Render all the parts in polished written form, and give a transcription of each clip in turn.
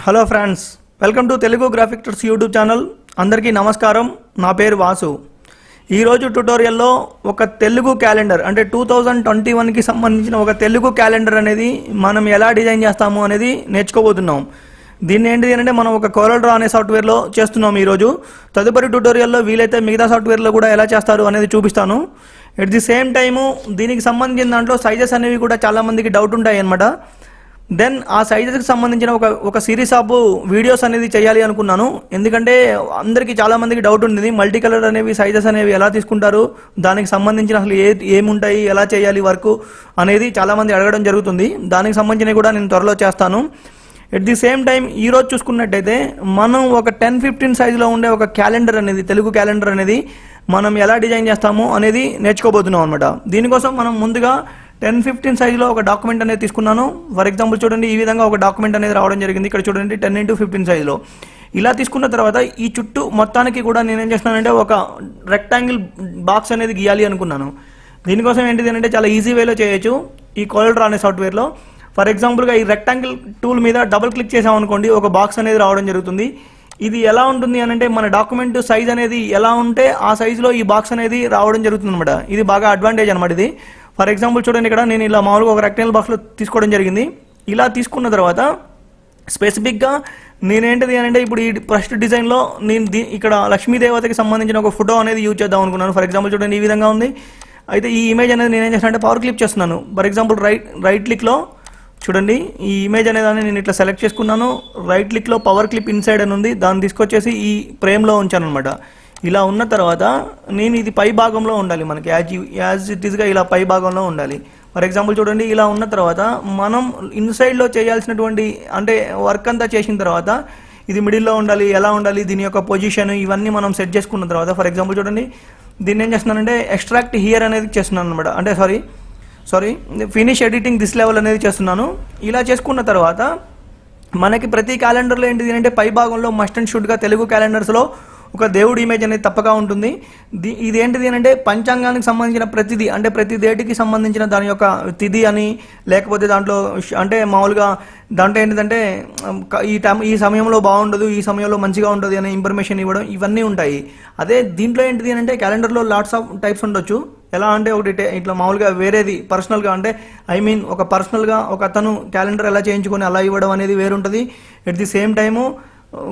Hello friends, welcome to Telugu graphics YouTube channel. అందరికీ నమస్కారం. నా పేరు వాసు. ఈరోజు ట్యుటోరియల్లో ఒక తెలుగు క్యాలెండర్ అంటే 2021కి సంబంధించిన ఒక తెలుగు క్యాలెండర్ అనేది మనం ఎలా డిజైన్ చేస్తాము అనేది నేర్చుకోబోతున్నాం. దీన్ని ఏంటిది అంటే మనం ఒక కోరల్ డ్రా అనే సాఫ్ట్వేర్లో చేస్తున్నాం. ఈరోజు తదుపరి ట్యుటోరియల్లో వీలైతే మిగతా సాఫ్ట్వేర్లో కూడా ఎలా చేస్తారు అనేది చూపిస్తాను. ఎట్ ది సేమ్ టైము దీనికి సంబంధించిన దాంట్లో సైజెస్ అనేవి కూడా చాలామందికి డౌట్ ఉంటాయి అన్నమాట. దెన్ ఆ సైజెస్కి సంబంధించిన ఒక సిరీస్ ఆఫ్ వీడియోస్ అనేది చేయాలి అనుకున్నాను. ఎందుకంటే అందరికీ చాలామందికి డౌట్ ఉంది, మల్టీ కలర్ అనేవి సైజెస్ అనేవి ఎలా తీసుకుంటారు, దానికి సంబంధించిన అసలు ఏముంటాయి, ఎలా చేయాలి వర్క్ అనేది చాలామంది అడగడం జరుగుతుంది. దానికి సంబంధించినవి కూడా నేను త్వరలో చేస్తాను. ఎట్ ది సేమ్ టైం ఈరోజు చూసుకున్నట్టయితే మనం ఒక 10-15 సైజులో ఉండే ఒక క్యాలెండర్ అనేది, తెలుగు క్యాలెండర్ అనేది మనం ఎలా డిజైన్ చేస్తాము అనేది నేర్చుకోబోతున్నాం అనమాట. దీనికోసం మనం ముందుగా 10-15 సైజులో ఒక డాక్యుమెంట్ అనేది తీసుకున్నాను. ఫర్ ఎగ్జాంపుల్ చూడండి, ఈ విధంగా ఒక డాక్యుమెంట్ అనేది రావడం జరిగింది. ఇక్కడ చూడండి 10x15 సైజులో. ఇలా తీసుకున్న తర్వాత ఈ చుట్టూ మొత్తానికి కూడా నేనేం చేస్తున్నానంటే ఒక రెక్టాంగిల్ బాక్స్ అనేది గీయాలి అనుకున్నాను. దీనికోసం ఏంటిది అంటే చాలా ఈజీ వేలో చేయొచ్చు ఈ కోరల్ డ్రా అనే సాఫ్ట్వేర్లో. ఫర్ ఎగ్జాంపుల్గా ఈ రెక్టాంగిల్ టూల్ మీద డబుల్ క్లిక్ చేసామనుకోండి, ఒక బాక్స్ అనేది రావడం జరుగుతుంది. ఇది ఎలా ఉంటుంది అని అంటే మన డాక్యుమెంట్ సైజ్ అనేది ఎలా ఉంటే ఆ సైజులో ఈ బాక్స్ అనేది రావడం జరుగుతుంది అనమాట. ఇది బాగా అడ్వాంటేజ్ అనమాట ఇది. ఫర్ ఎగ్జాంపుల్ చూడండి, ఇక్కడ నేను ఇలా మామూలుగా ఒక రెక్టాంగిల్ బాక్స్లో తీసుకోవడం జరిగింది. ఇలా తీసుకున్న తర్వాత స్పెసిఫిక్గా నేనేంటిది అని అంటే ఇప్పుడు ఈ ఫస్ట్ డిజైన్లో నేను ఇక్కడ లక్ష్మీదేవతకి సంబంధించిన ఒక ఫోటో అనేది యూజ్ చేద్దాం అనుకున్నాను. ఫర్ ఎగ్జాంపుల్ చూడండి, ఈ విధంగా ఉంది. అయితే ఈ ఇమేజ్ అనేది నేనేం చేస్తాను అంటే పవర్ క్లిక్ చేస్తున్నాను. ఫర్ ఎగ్జాంపుల్ రైట్ క్లిక్లో చూడండి, ఈ ఇమేజ్ అనేదాన్ని నేను ఇట్లా సెలెక్ట్ చేసుకున్నాను. రైట్ క్లిక్లో పవర్ క్లిప్ ఇన్సైడ్ అని ఉంది, దాన్ని తీసుకొచ్చేసి ఈ ఫ్రేమ్లో ఉంచాను అనమాట. ఇలా ఉన్న తర్వాత నేను ఇది పై భాగంలో ఉండాలి, మనకి యాజ్ ఇట్ ఈస్గా ఇలా పై భాగంలో ఉండాలి. ఫర్ ఎగ్జాంపుల్ చూడండి, ఇలా ఉన్న తర్వాత మనం ఇన్సైడ్లో చేయాల్సినటువంటి అంటే వర్క్ అంతా చేసిన తర్వాత ఇది మిడిల్లో ఉండాలి, ఎలా ఉండాలి, దీని యొక్క పొజిషన్ ఇవన్నీ మనం సెట్ చేసుకున్న తర్వాత ఫర్ ఎగ్జాంపుల్ చూడండి, దీన్ని ఏం చేస్తున్నానంటే ఎక్స్ట్రాక్ట్ హియర్ అనేది చేస్తున్నాను అనమాట. అంటే sorry finish editing this level అనేది చేస్తున్నాను. ఇలా చేసుకున్న తర్వాత మనకి ప్రతి క్యాలెండర్లో ఏంటిది అంటే పై భాగంలో మస్ట్ అండ్ షుడ్గా తెలుగు క్యాలెండర్స్లో ఒక దేవుడి ఇమేజ్ అనేది తప్పగా ఉంటుంది. ఇది ఏంటిది అంటే పంచాంగానికి సంబంధించిన ప్రతిదీ అంటే ప్రతి డేట్కి సంబంధించిన దాని యొక్క తిథి అని, లేకపోతే దాంట్లో అంటే మామూలుగా దాంట్లో ఏంటిదంటే ఈ సమయంలో బాగుండదు, ఈ సమయంలో మంచిగా ఉంటుంది అనే ఇన్ఫర్మేషన్ ఇవ్వడం ఇవన్నీ ఉంటాయి. అదే దీంట్లో ఏంటిది అంటే క్యాలెండర్లో లాట్స్ ఆఫ్ టైప్స్ ఉండొచ్చు. ఎలా అంటే ఒకటి ఇట్లా మామూలుగా వేరేది పర్సనల్గా అంటే ఒక పర్సనల్గా ఒక అతను క్యాలెండర్ ఎలా చేయించుకొని అలా ఇవ్వడం అనేది వేరుంటుంది. ఎట్ ది సేమ్ టైము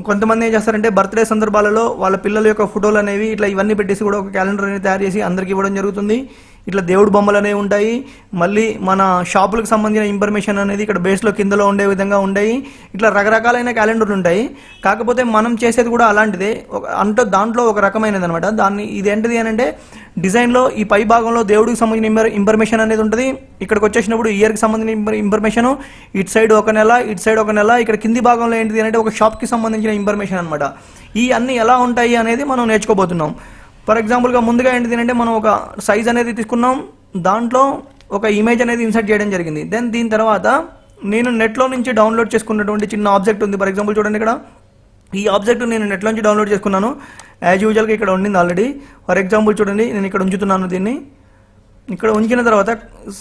కొంతమంది ఏం చేస్తారంటే బర్త్డే సందర్భాలలో వాళ్ళ పిల్లల యొక్క ఫోటోలు అనేవి ఇట్లా ఇవన్నీ పెట్టేసి కూడా ఒక క్యాలెండర్ అనేది తయారు చేసి అందరికీ ఇవ్వడం జరుగుతుంది. ఇట్లా దేవుడు బొమ్మలు అనేవి ఉంటాయి. మళ్ళీ మన షాపులకు సంబంధించిన ఇన్ఫర్మేషన్ అనేది ఇక్కడ బేస్లో కిందలో ఉండే విధంగా ఉంటాయి. ఇట్లా రకరకాలైన క్యాలెండర్లు ఉంటాయి. కాకపోతే మనం చేసేది కూడా అలాంటిదే, అంటే దాంట్లో ఒక రకమైనది అనమాట. ఇది ఏంటిది అని అంటే డిజైన్లో ఈ పై భాగంలో దేవుడికి సంబంధించిన ఇన్ఫర్మేషన్ అనేది ఉంటుంది. ఇక్కడికి వచ్చేసినప్పుడు ఇయర్కి సంబంధించిన ఇన్ఫర్మేషన్, ఇటు సైడ్ ఒక నెల, ఇటు సైడ్ ఒక నెల, ఇక్కడ కింది భాగంలో ఏంటిది అంటే ఒక షాప్కి సంబంధించిన ఇన్ఫర్మేషన్ అనమాట. ఈ అన్నీ ఎలా ఉంటాయి అనేది మనం నేర్చుకోబోతున్నాం. ఫర్ ఎగ్జాంపుల్గా ముందుగా ఏంటిది అంటే మనం ఒక సైజ్ అనేది తీసుకున్నాం, దాంట్లో ఒక ఇమేజ్ అనేది ఇన్సర్ట్ చేయడం జరిగింది. దెన్ దీని తర్వాత నేను నెట్లో నుంచి డౌన్లోడ్ చేసుకున్నటువంటి చిన్న ఆబ్జెక్ట్ ఉంది. ఫర్ ఎగ్జాంపుల్ చూడండి, ఇక్కడ ఈ ఆబ్జెక్ట్ నేను నెట్లో నుంచి డౌన్లోడ్ చేసుకున్నాను. యాజ్ యూజువల్గా ఇక్కడ ఉండింది ఆల్రెడీ. ఫర్ ఎగ్జాంపుల్ చూడండి, నేను ఇక్కడ ఉంచుతున్నాను. దీన్ని ఇక్కడ ఉంచిన తర్వాత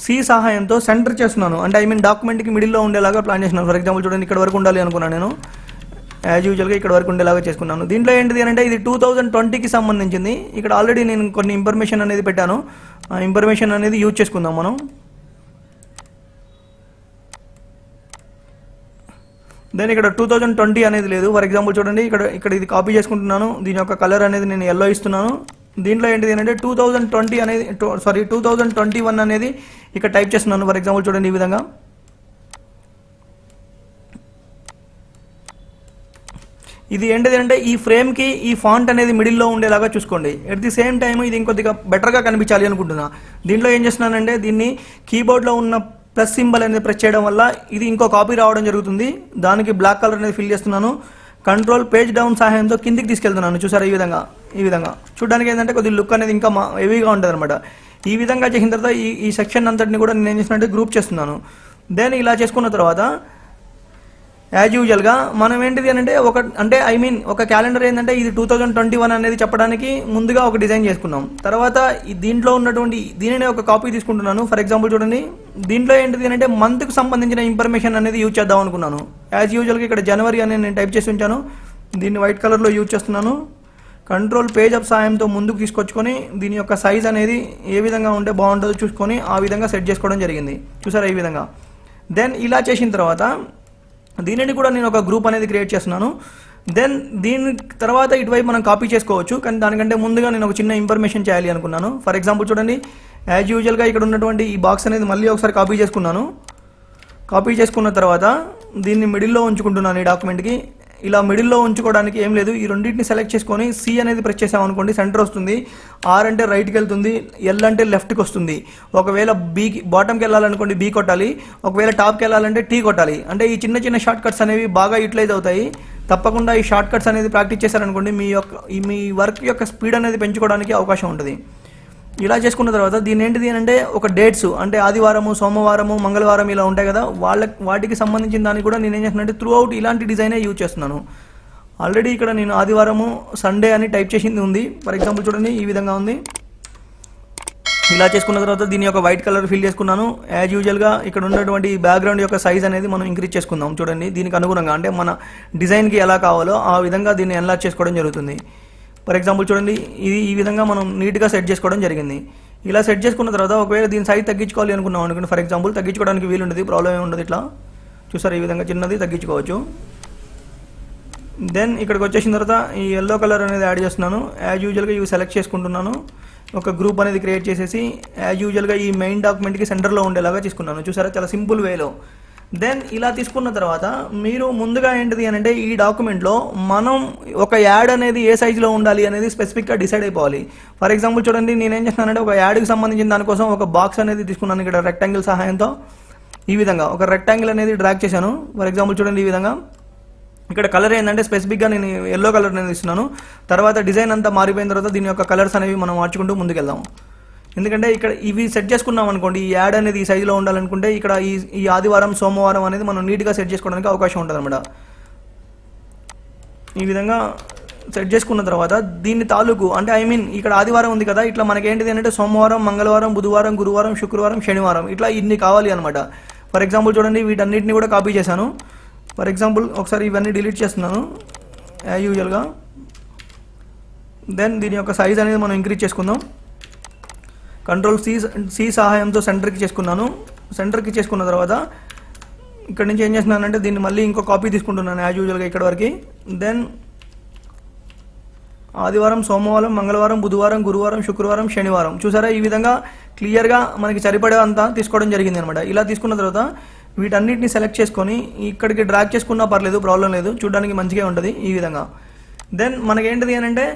సి సహాయంతో సెంటర్ చేస్తున్నాను. అంటే డాక్యుమెంట్కి మిడిల్లో ఉండేలాగా ప్లాన్ చేస్తున్నాను. ఫర్ ఎగ్జాంపుల్ చూడండి, ఇక్కడ వరకు ఉండాలి అనుకున్నాను నేను. యాజ్ యూజువల్గా ఇక్కడ వరకు ఉండేలాగా చేసుకున్నాను. దీంట్లో ఏంటిది అంటే ఇది 2020కి సంబంధించింది. ఇక్కడ ఆల్రెడీ నేను కొన్ని ఇన్ఫర్మేషన్ అనేది పెట్టాను. ఆ ఇన్ఫర్మేషన్ అనేది యూజ్ చేసుకుందాం మనం. దెన్ ఇక్కడ 2020 అనేది లేదు. ఫర్ ఎగ్జాంపుల్ చూడండి, ఇక్కడ ఇది కాపీ చేసుకుంటున్నాను. దీని యొక్క కలర్ అనేది నేను ఎల్లో ఇస్తున్నాను. దీంట్లో ఏంటిది అంటే 2021 అనేది ఇక్కడ టైప్ చేస్తున్నాను. ఫర్ ఎగ్జాంపుల్ చూడండి, ఈ విధంగా ఇది ఏంటిది అంటే ఈ ఫ్రేమ్కి ఈ ఫాంట్ అనేది మిడిల్లో ఉండేలాగా చూసుకోండి. ఎట్ ది సేమ్ టైం ఇది ఇంకొద్దిగా బెటర్గా కనిపించాలి అనుకుంటున్నా. దీంట్లో ఏం చేస్తున్నానంటే దీన్ని కీబోర్డ్లో ఉన్న ప్లస్ సింబల్ అనేది ప్రెస్ చేయడం వల్ల ఇది ఇంకో కాపీ రావడం జరుగుతుంది. దానికి బ్లాక్ కలర్ అనేది ఫిల్ చేస్తున్నాను. కంట్రోల్ పేజ్ డౌన్ సహాయంతో కిందికి తీసుకెళ్తున్నాను. చూసారా, ఈ విధంగా చూడడానికి ఏంటంటే కొద్ది లుక్ అనేది ఇంకా హెవీగా ఉంటుంది అనమాట. ఈ విధంగా చేసిన తర్వాత ఈ సెక్షన్ అంతటిని కూడా నేను ఏం చేస్తున్నట్టు గ్రూప్ చేస్తున్నాను. దెన్ ఇలా చేసుకున్న తర్వాత యాజ్ యూజువల్గా మనం ఏంటిది అంటే ఒక క్యాలెండర్ ఏంటంటే ఇది 2021 అనేది చెప్పడానికి ముందుగా ఒక డిజైన్ చేసుకున్నాం. తర్వాత దీంట్లో ఉన్నటువంటి దీనినే ఒక కాపీ తీసుకుంటున్నాను. ఫర్ ఎగ్జాంపుల్ చూడండి, దీంట్లో ఏంటిది అంటే మంత్కి సంబంధించిన ఇన్ఫర్మేషన్ అనేది యూజ్ చేద్దాం అనుకున్నాను. యాజ్ యూజువల్గా ఇక్కడ జనవరి అని నేను టైప్ చేసి ఉంచాను. దీన్ని వైట్ కలర్లో యూజ్ చేస్తున్నాను. కంట్రోల్ పేజ్ అప్ సాయంతో ముందుకు తీసుకొచ్చుకొని దీని యొక్క సైజ్ అనేది ఏ విధంగా ఉంటే బాగుంటుందో చూసుకొని ఆ విధంగా సెట్ చేసుకోవడం జరిగింది. చూసారా ఈ విధంగా. దెన్ ఇలా చేసిన తర్వాత దీనిని కూడా నేను ఒక గ్రూప్ అనేది క్రియేట్ చేస్తున్నాను. దెన్ దీని తర్వాత ఇటువైపు మనం కాపీ చేసుకోవచ్చు, కానీ దానికంటే ముందుగా నేను ఒక చిన్న ఇన్ఫర్మేషన్ చేయాలి అనుకున్నాను. ఫర్ ఎగ్జాంపుల్ చూడండి, యాజ్ యూజువల్గా ఇక్కడ ఉన్నటువంటి ఈ బాక్స్ అనేది మళ్ళీ ఒకసారి కాపీ చేసుకున్నాను. కాపీ చేసుకున్న తర్వాత దీన్ని మిడిల్లో ఉంచుకుంటున్నాను. ఈ డాక్యుమెంట్కి ఇలా మిడిల్లో ఉంచుకోవడానికి ఏం లేదు, ఈ రెండింటిని సెలెక్ట్ చేసుకొని సి అనేది ప్రెస్ చేసామనుకోండి సెంటర్ వస్తుంది, ఆర్ అంటే రైట్కి వెళ్తుంది, ఎల్ అంటే లెఫ్ట్కి వస్తుంది. ఒకవేళ బీకి బాటమ్కి వెళ్ళాలనుకోండి బీ కొట్టాలి, ఒకవేళ టాప్కి వెళ్ళాలంటే టీ కొట్టాలి. అంటే ఈ చిన్న చిన్న షార్ట్ కట్స్ అనేవి బాగా యూటిలైజ్ అవుతాయి. తప్పకుండా ఈ షార్ట్ కట్స్ అనేది ప్రాక్టీస్ చేశారనుకోండి మీ వర్క్ యొక్క స్పీడ్ అనేది పెంచుకోవడానికి అవకాశం ఉంటుంది. ఇలా చేసుకున్న తర్వాత దీని ఏంటిది అంటే ఒక డేట్స్ అంటే ఆదివారము, సోమవారము, మంగళవారం ఇలా ఉంటాయి కదా, వాటికి సంబంధించిన దాన్ని కూడా నేను ఏం చేస్తున్నానంటే త్రూ అవుట్ ఇలాంటి డిజైనే యూజ్ చేస్తున్నాను. ఆల్రెడీ ఇక్కడ నేను ఆదివారము సండే అని టైప్ చేసింది ఉంది. ఫర్ ఎగ్జాంపుల్ చూడండి ఈ విధంగా ఉంది. ఇలా చేసుకున్న తర్వాత దీని యొక్క వైట్ కలర్ ఫిల్ చేసుకున్నాను. యాజ్ యూజువల్గా ఇక్కడ ఉన్నటువంటి బ్యాక్గ్రౌండ్ యొక్క సైజ్ అనేది మనం ఇంక్రీజ్ చేసుకుందాం. చూడండి దీనికి అనుగుణంగా అంటే మన డిజైన్కి ఎలా కావాలో ఆ విధంగా దీన్ని ఎన్లార్జ్ చేసుకోవడం జరుగుతుంది. ఫర్ ఎగ్జాంపుల్ చూడండి ఇది ఈ విధంగా మనం నీట్గా సెట్ చేసుకోవడం జరిగింది. ఇలా సెట్ చేసుకున్న తర్వాత ఒకవేళ దీని సైజ్ తగ్గించుకోవాలి అనుకున్నాం అనుకోండి, ఫర్ ఎగ్జాంపుల్ తగ్గించుకోవడానికి వీలు ఉంటుంది, ప్రాబ్లం ఏమి ఉండదు. ఇట్లా చూసారు ఈ విధంగా చిన్నది తగ్గించుకోవచ్చు. దెన్ ఇక్కడికి వచ్చేసిన తర్వాత ఈ ఎల్లో కలర్ అనేది యాడ్ చేస్తున్నాను. యాజ్ యూజువల్గా ఇవి సెలెక్ట్ చేసుకుంటున్నాను. ఒక గ్రూప్ అనేది క్రియేట్ చేసేసి యాజ్ యూజువల్గా ఈ మెయిన్ డాక్యుమెంట్కి సెంటర్లో ఉండేలాగా తీసుకున్నాను. చూసారా చాలా సింపుల్ వేలో. దెన్ ఇలా తీసుకున్న తర్వాత మీరు ముందుగా ఏంటిది అని అంటే ఈ డాక్యుమెంట్లో మనం ఒక యాడ్ అనేది ఏ సైజులో ఉండాలి అనేది స్పెసిఫిక్గా డిసైడ్ అయిపోవాలి. ఫర్ ఎగ్జాంపుల్ చూడండి నేనేం చేస్తున్నానంటే ఒక యాడ్కి సంబంధించిన దానికోసం ఒక బాక్స్ అనేది తీసుకున్నాను. ఇక్కడ రెక్టాంగిల్ సహాయంతో ఈ విధంగా ఒక రెక్టాంగిల్ అనేది డ్రాగ్ చేశాను. ఫర్ ఎగ్జాంపుల్ చూడండి ఈ విధంగా. ఇక్కడ కలర్ ఏంటంటే స్పెసిఫిక్గా నేను ఎల్లో కలర్ అనేది ఇస్తున్నాను. తర్వాత డిజైన్ అంతా మారిపోయిన తర్వాత దీని యొక్క కలర్స్ అనేవి మనం మార్చుకుంటూ ముందుకెళ్దాం. ఎందుకంటే ఇక్కడ ఇవి సెట్ చేసుకున్నాం అనుకోండి, ఈ యాడ్ అనేది ఈ సైజులో ఉండాలనుకుంటే ఇక్కడ ఈ ఆదివారం, సోమవారం అనేది మనం నీట్గా సెట్ చేసుకోవడానికి అవకాశం ఉంటుంది అనమాట. ఈ విధంగా సెట్ చేసుకున్న తర్వాత దీన్ని తాలూకు అంటే ఇక్కడ ఆదివారం ఉంది కదా, ఇట్లా మనకి ఏంటిది అంటే సోమవారం, మంగళవారం, బుధవారం, గురువారం, శుక్రవారం, శనివారం ఇట్లా ఇన్ని కావాలి అనమాట. ఫర్ ఎగ్జాంపుల్ చూడండి వీటన్నిటిని కూడా కాపీ చేశాను. ఫర్ ఎగ్జాంపుల్ ఒకసారి ఇవన్నీ డిలీట్ చేస్తున్నాను యాజ్ యూజువల్గా. దెన్ దీని యొక్క సైజ్ అనేది మనం ఇంక్రీజ్ చేసుకుందాం. కంట్రోల్ సి సహాయంతో సెంటర్కి చేసుకున్నాను. సెంటర్కి చేసుకున్న తర్వాత ఇక్కడ నుంచి ఏం చేస్తున్నానంటే దీన్ని మళ్ళీ ఇంకో కాపీ తీసుకుంటున్నాను యాజ్ యూజువల్గా ఇక్కడ వరకు. దెన్ ఆదివారం, సోమవారం, మంగళవారం, బుధవారం, గురువారం, శుక్రవారం, శనివారం చూసారా ఈ విధంగా క్లియర్గా మనకి సరిపడే అంతా తీసుకోవడం జరిగింది అనమాట. ఇలా తీసుకున్న తర్వాత వీటన్నిటిని సెలెక్ట్ చేసుకొని ఇక్కడికి డ్రాగ్ చేసుకున్నా పర్లేదు, ప్రాబ్లం లేదు, చూడడానికి మంచిగా ఉంటుంది ఈ విధంగా. దెన్ మనకేంటిది అని అంటే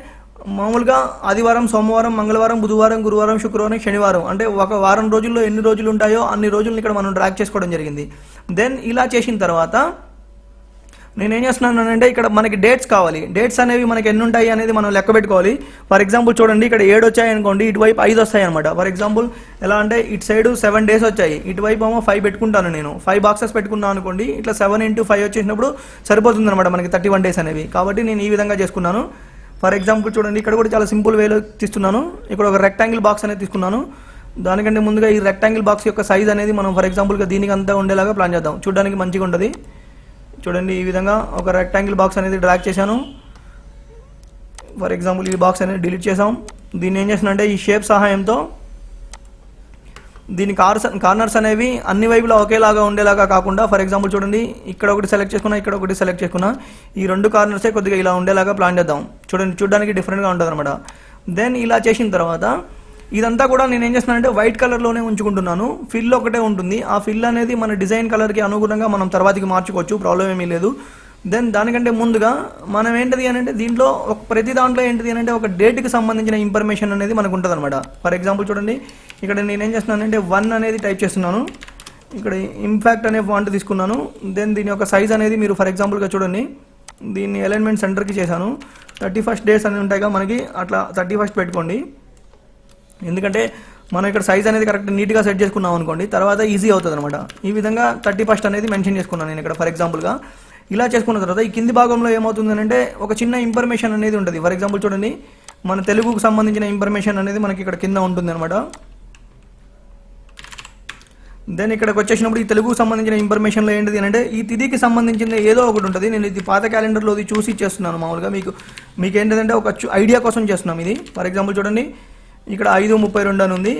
మామూలుగా ఆదివారం, సోమవారం, మంగళవారం, బుధవారం, గురువారం, శుక్రవారం, శనివారం అంటే ఒక వారం రోజుల్లో ఎన్ని రోజులు ఉంటాయో అన్ని రోజులను ఇక్కడ మనం డ్రాగ్ చేసుకోవడం జరిగింది. దెన్ ఇలా చేసిన తర్వాత నేనేం చేస్తున్నాను అంటే ఇక్కడ మనకి డేట్స్ కావాలి. డేట్స్ అనేవి మనకి ఎన్ని ఉంటాయి అనేది మనం లెక్క పెట్టుకోవాలి. ఫర్ ఎగ్జాంపుల్ చూడండి ఇక్కడ 7 వచ్చాయి అనుకోండి, ఇటువైపు 5 వస్తాయి అనమాట. ఫర్ ఎగ్జాంపుల్ ఎలా అంటే ఇటు సైడ్ 7 డేస్ వచ్చాయి, ఇటువైపు ఏమో 5 పెట్టుకుంటాను నేను. 5 బాక్సెస్ పెట్టుకున్నాను అనుకోండి, ఇట్లా 7 × 5 వచ్చేసినప్పుడు సరిపోతుంది అనమాట మనకి 31 డేస్ అనేవి. కాబట్టి నేను ఈ విధంగా చేసుకున్నాను. ఫర్ ఎగ్జాంపుల్ చూడండి ఇక్కడ కూడా చాలా సింపుల్ వేలో తీస్తున్నాను. ఇక్కడ ఒక రెక్టాంగిల్ బాక్స్ అనేది తీసుకున్నాను. దానికంటే ముందుగా ఈ రెక్టాంగిల్ బాక్స్ యొక్క సైజ్ అనేది మనం ఫర్ ఎగ్జాంపుల్గా దీనికి అంతా ఉండేలాగా ప్లాన్ చేద్దాం, చూడడానికి మంచిగా ఉంటుంది. చూడండి ఈ విధంగా ఒక రెక్టాంగిల్ బాక్స్ అనేది డ్రాగ్ చేశాను. ఫర్ ఎగ్జాంపుల్ ఈ బాక్స్ అనేది డిలీట్ చేసాం. దీన్ని ఏం చేసినంటే ఈ షేప్ సహాయంతో దీని కార్నర్స్ అనేవి అన్ని వైపులా ఒకేలాగా ఉండేలాగా కాకుండా ఫర్ ఎగ్జాంపుల్ చూడండి ఇక్కడ ఒకటి సెలెక్ట్ చేసుకున్నా, ఇక్కడ ఒకటి సెలెక్ట్ చేసుకున్నా, ఈ 2 కార్నర్సే కొద్దిగా ఇలా ఉండేలాగా ప్లాన్ చేద్దాం. చూడండి చూడడానికి డిఫరెంట్గా ఉంటుంది అనమాట. దెన్ ఇలా చేసిన తర్వాత ఇదంతా కూడా నేను ఏం చేస్తున్నానంటే వైట్ కలర్లోనే ఉంచుకుంటున్నాను. ఫిల్ ఒకటే ఉంటుంది. ఆ ఫిల్ అనేది మన డిజైన్ కలర్కి అనుగుణంగా మనం తర్వాతకి మార్చుకోవచ్చు, ప్రాబ్లం ఏమీ లేదు. దెన్ దానికంటే ముందుగా మనం ఏంటిది అని అంటే దీంట్లో ప్రతి దాంట్లో ఏంటిది అని అంటే ఒక డేట్కి సంబంధించిన ఇన్ఫర్మేషన్ అనేది మనకు ఉంటుంది అనమాట. ఫర్ ఎగ్జాంపుల్ చూడండి ఇక్కడ నేనేం చేస్తున్నానంటే 1 అనేది టైప్ చేస్తున్నాను. ఇక్కడ ఇంపాక్ట్ అనే ఫాంట్ తీసుకున్నాను. దెన్ దీని యొక్క సైజ్ అనేది మీరు ఫర్ ఎగ్జాంపుల్గా చూడండి దీన్ని అలైన్మెంట్ సెంటర్కి చేశాను. 31 డేస్ అని ఉంటాయిగా మనకి, అట్లా 31 పెట్టుకోండి. ఎందుకంటే మనం ఇక్కడ సైజ్ అనేది కరెక్ట్ నీట్గా సెట్ చేసుకున్నాం అనుకోండి, తర్వాత ఈజీ అవుతుంది అనమాట. ఈ విధంగా 31 అనేది మెన్షన్ చేసుకున్నాను నేను ఇక్కడ ఫర్ ఎగ్జాంపుల్గా. ఇలా చేసుకున్న తర్వాత ఈ కింది భాగంలో ఏమవుతుంది అంటే ఒక చిన్న ఇన్ఫర్మేషన్ అనేది ఉంటుంది. ఫర్ ఎగ్జాంపుల్ చూడండి మన తెలుగుకు సంబంధించిన ఇన్ఫర్మేషన్ అనేది మనకి ఇక్కడ కింద ఉంటుంది అనమాట. దెన్ ఇక్కడికి వచ్చేసినప్పుడు ఈ తెలుగుకు సంబంధించిన ఇన్ఫర్మేషన్లో ఏంటిది అంటే ఈ తిథికి సంబంధించిన ఏదో ఒకటి ఉంటుంది. నేను ఇది పాత క్యాలెండర్లో ఇది చూసి చేస్తున్నాను. మామూలుగా మీకు ఏంటిదంటే ఒక ఐడియా కోసం చేస్తున్నాం ఇది. ఫర్ ఎగ్జాంపుల్ చూడండి, ఇక్కడ 5/32 అని ఉంది.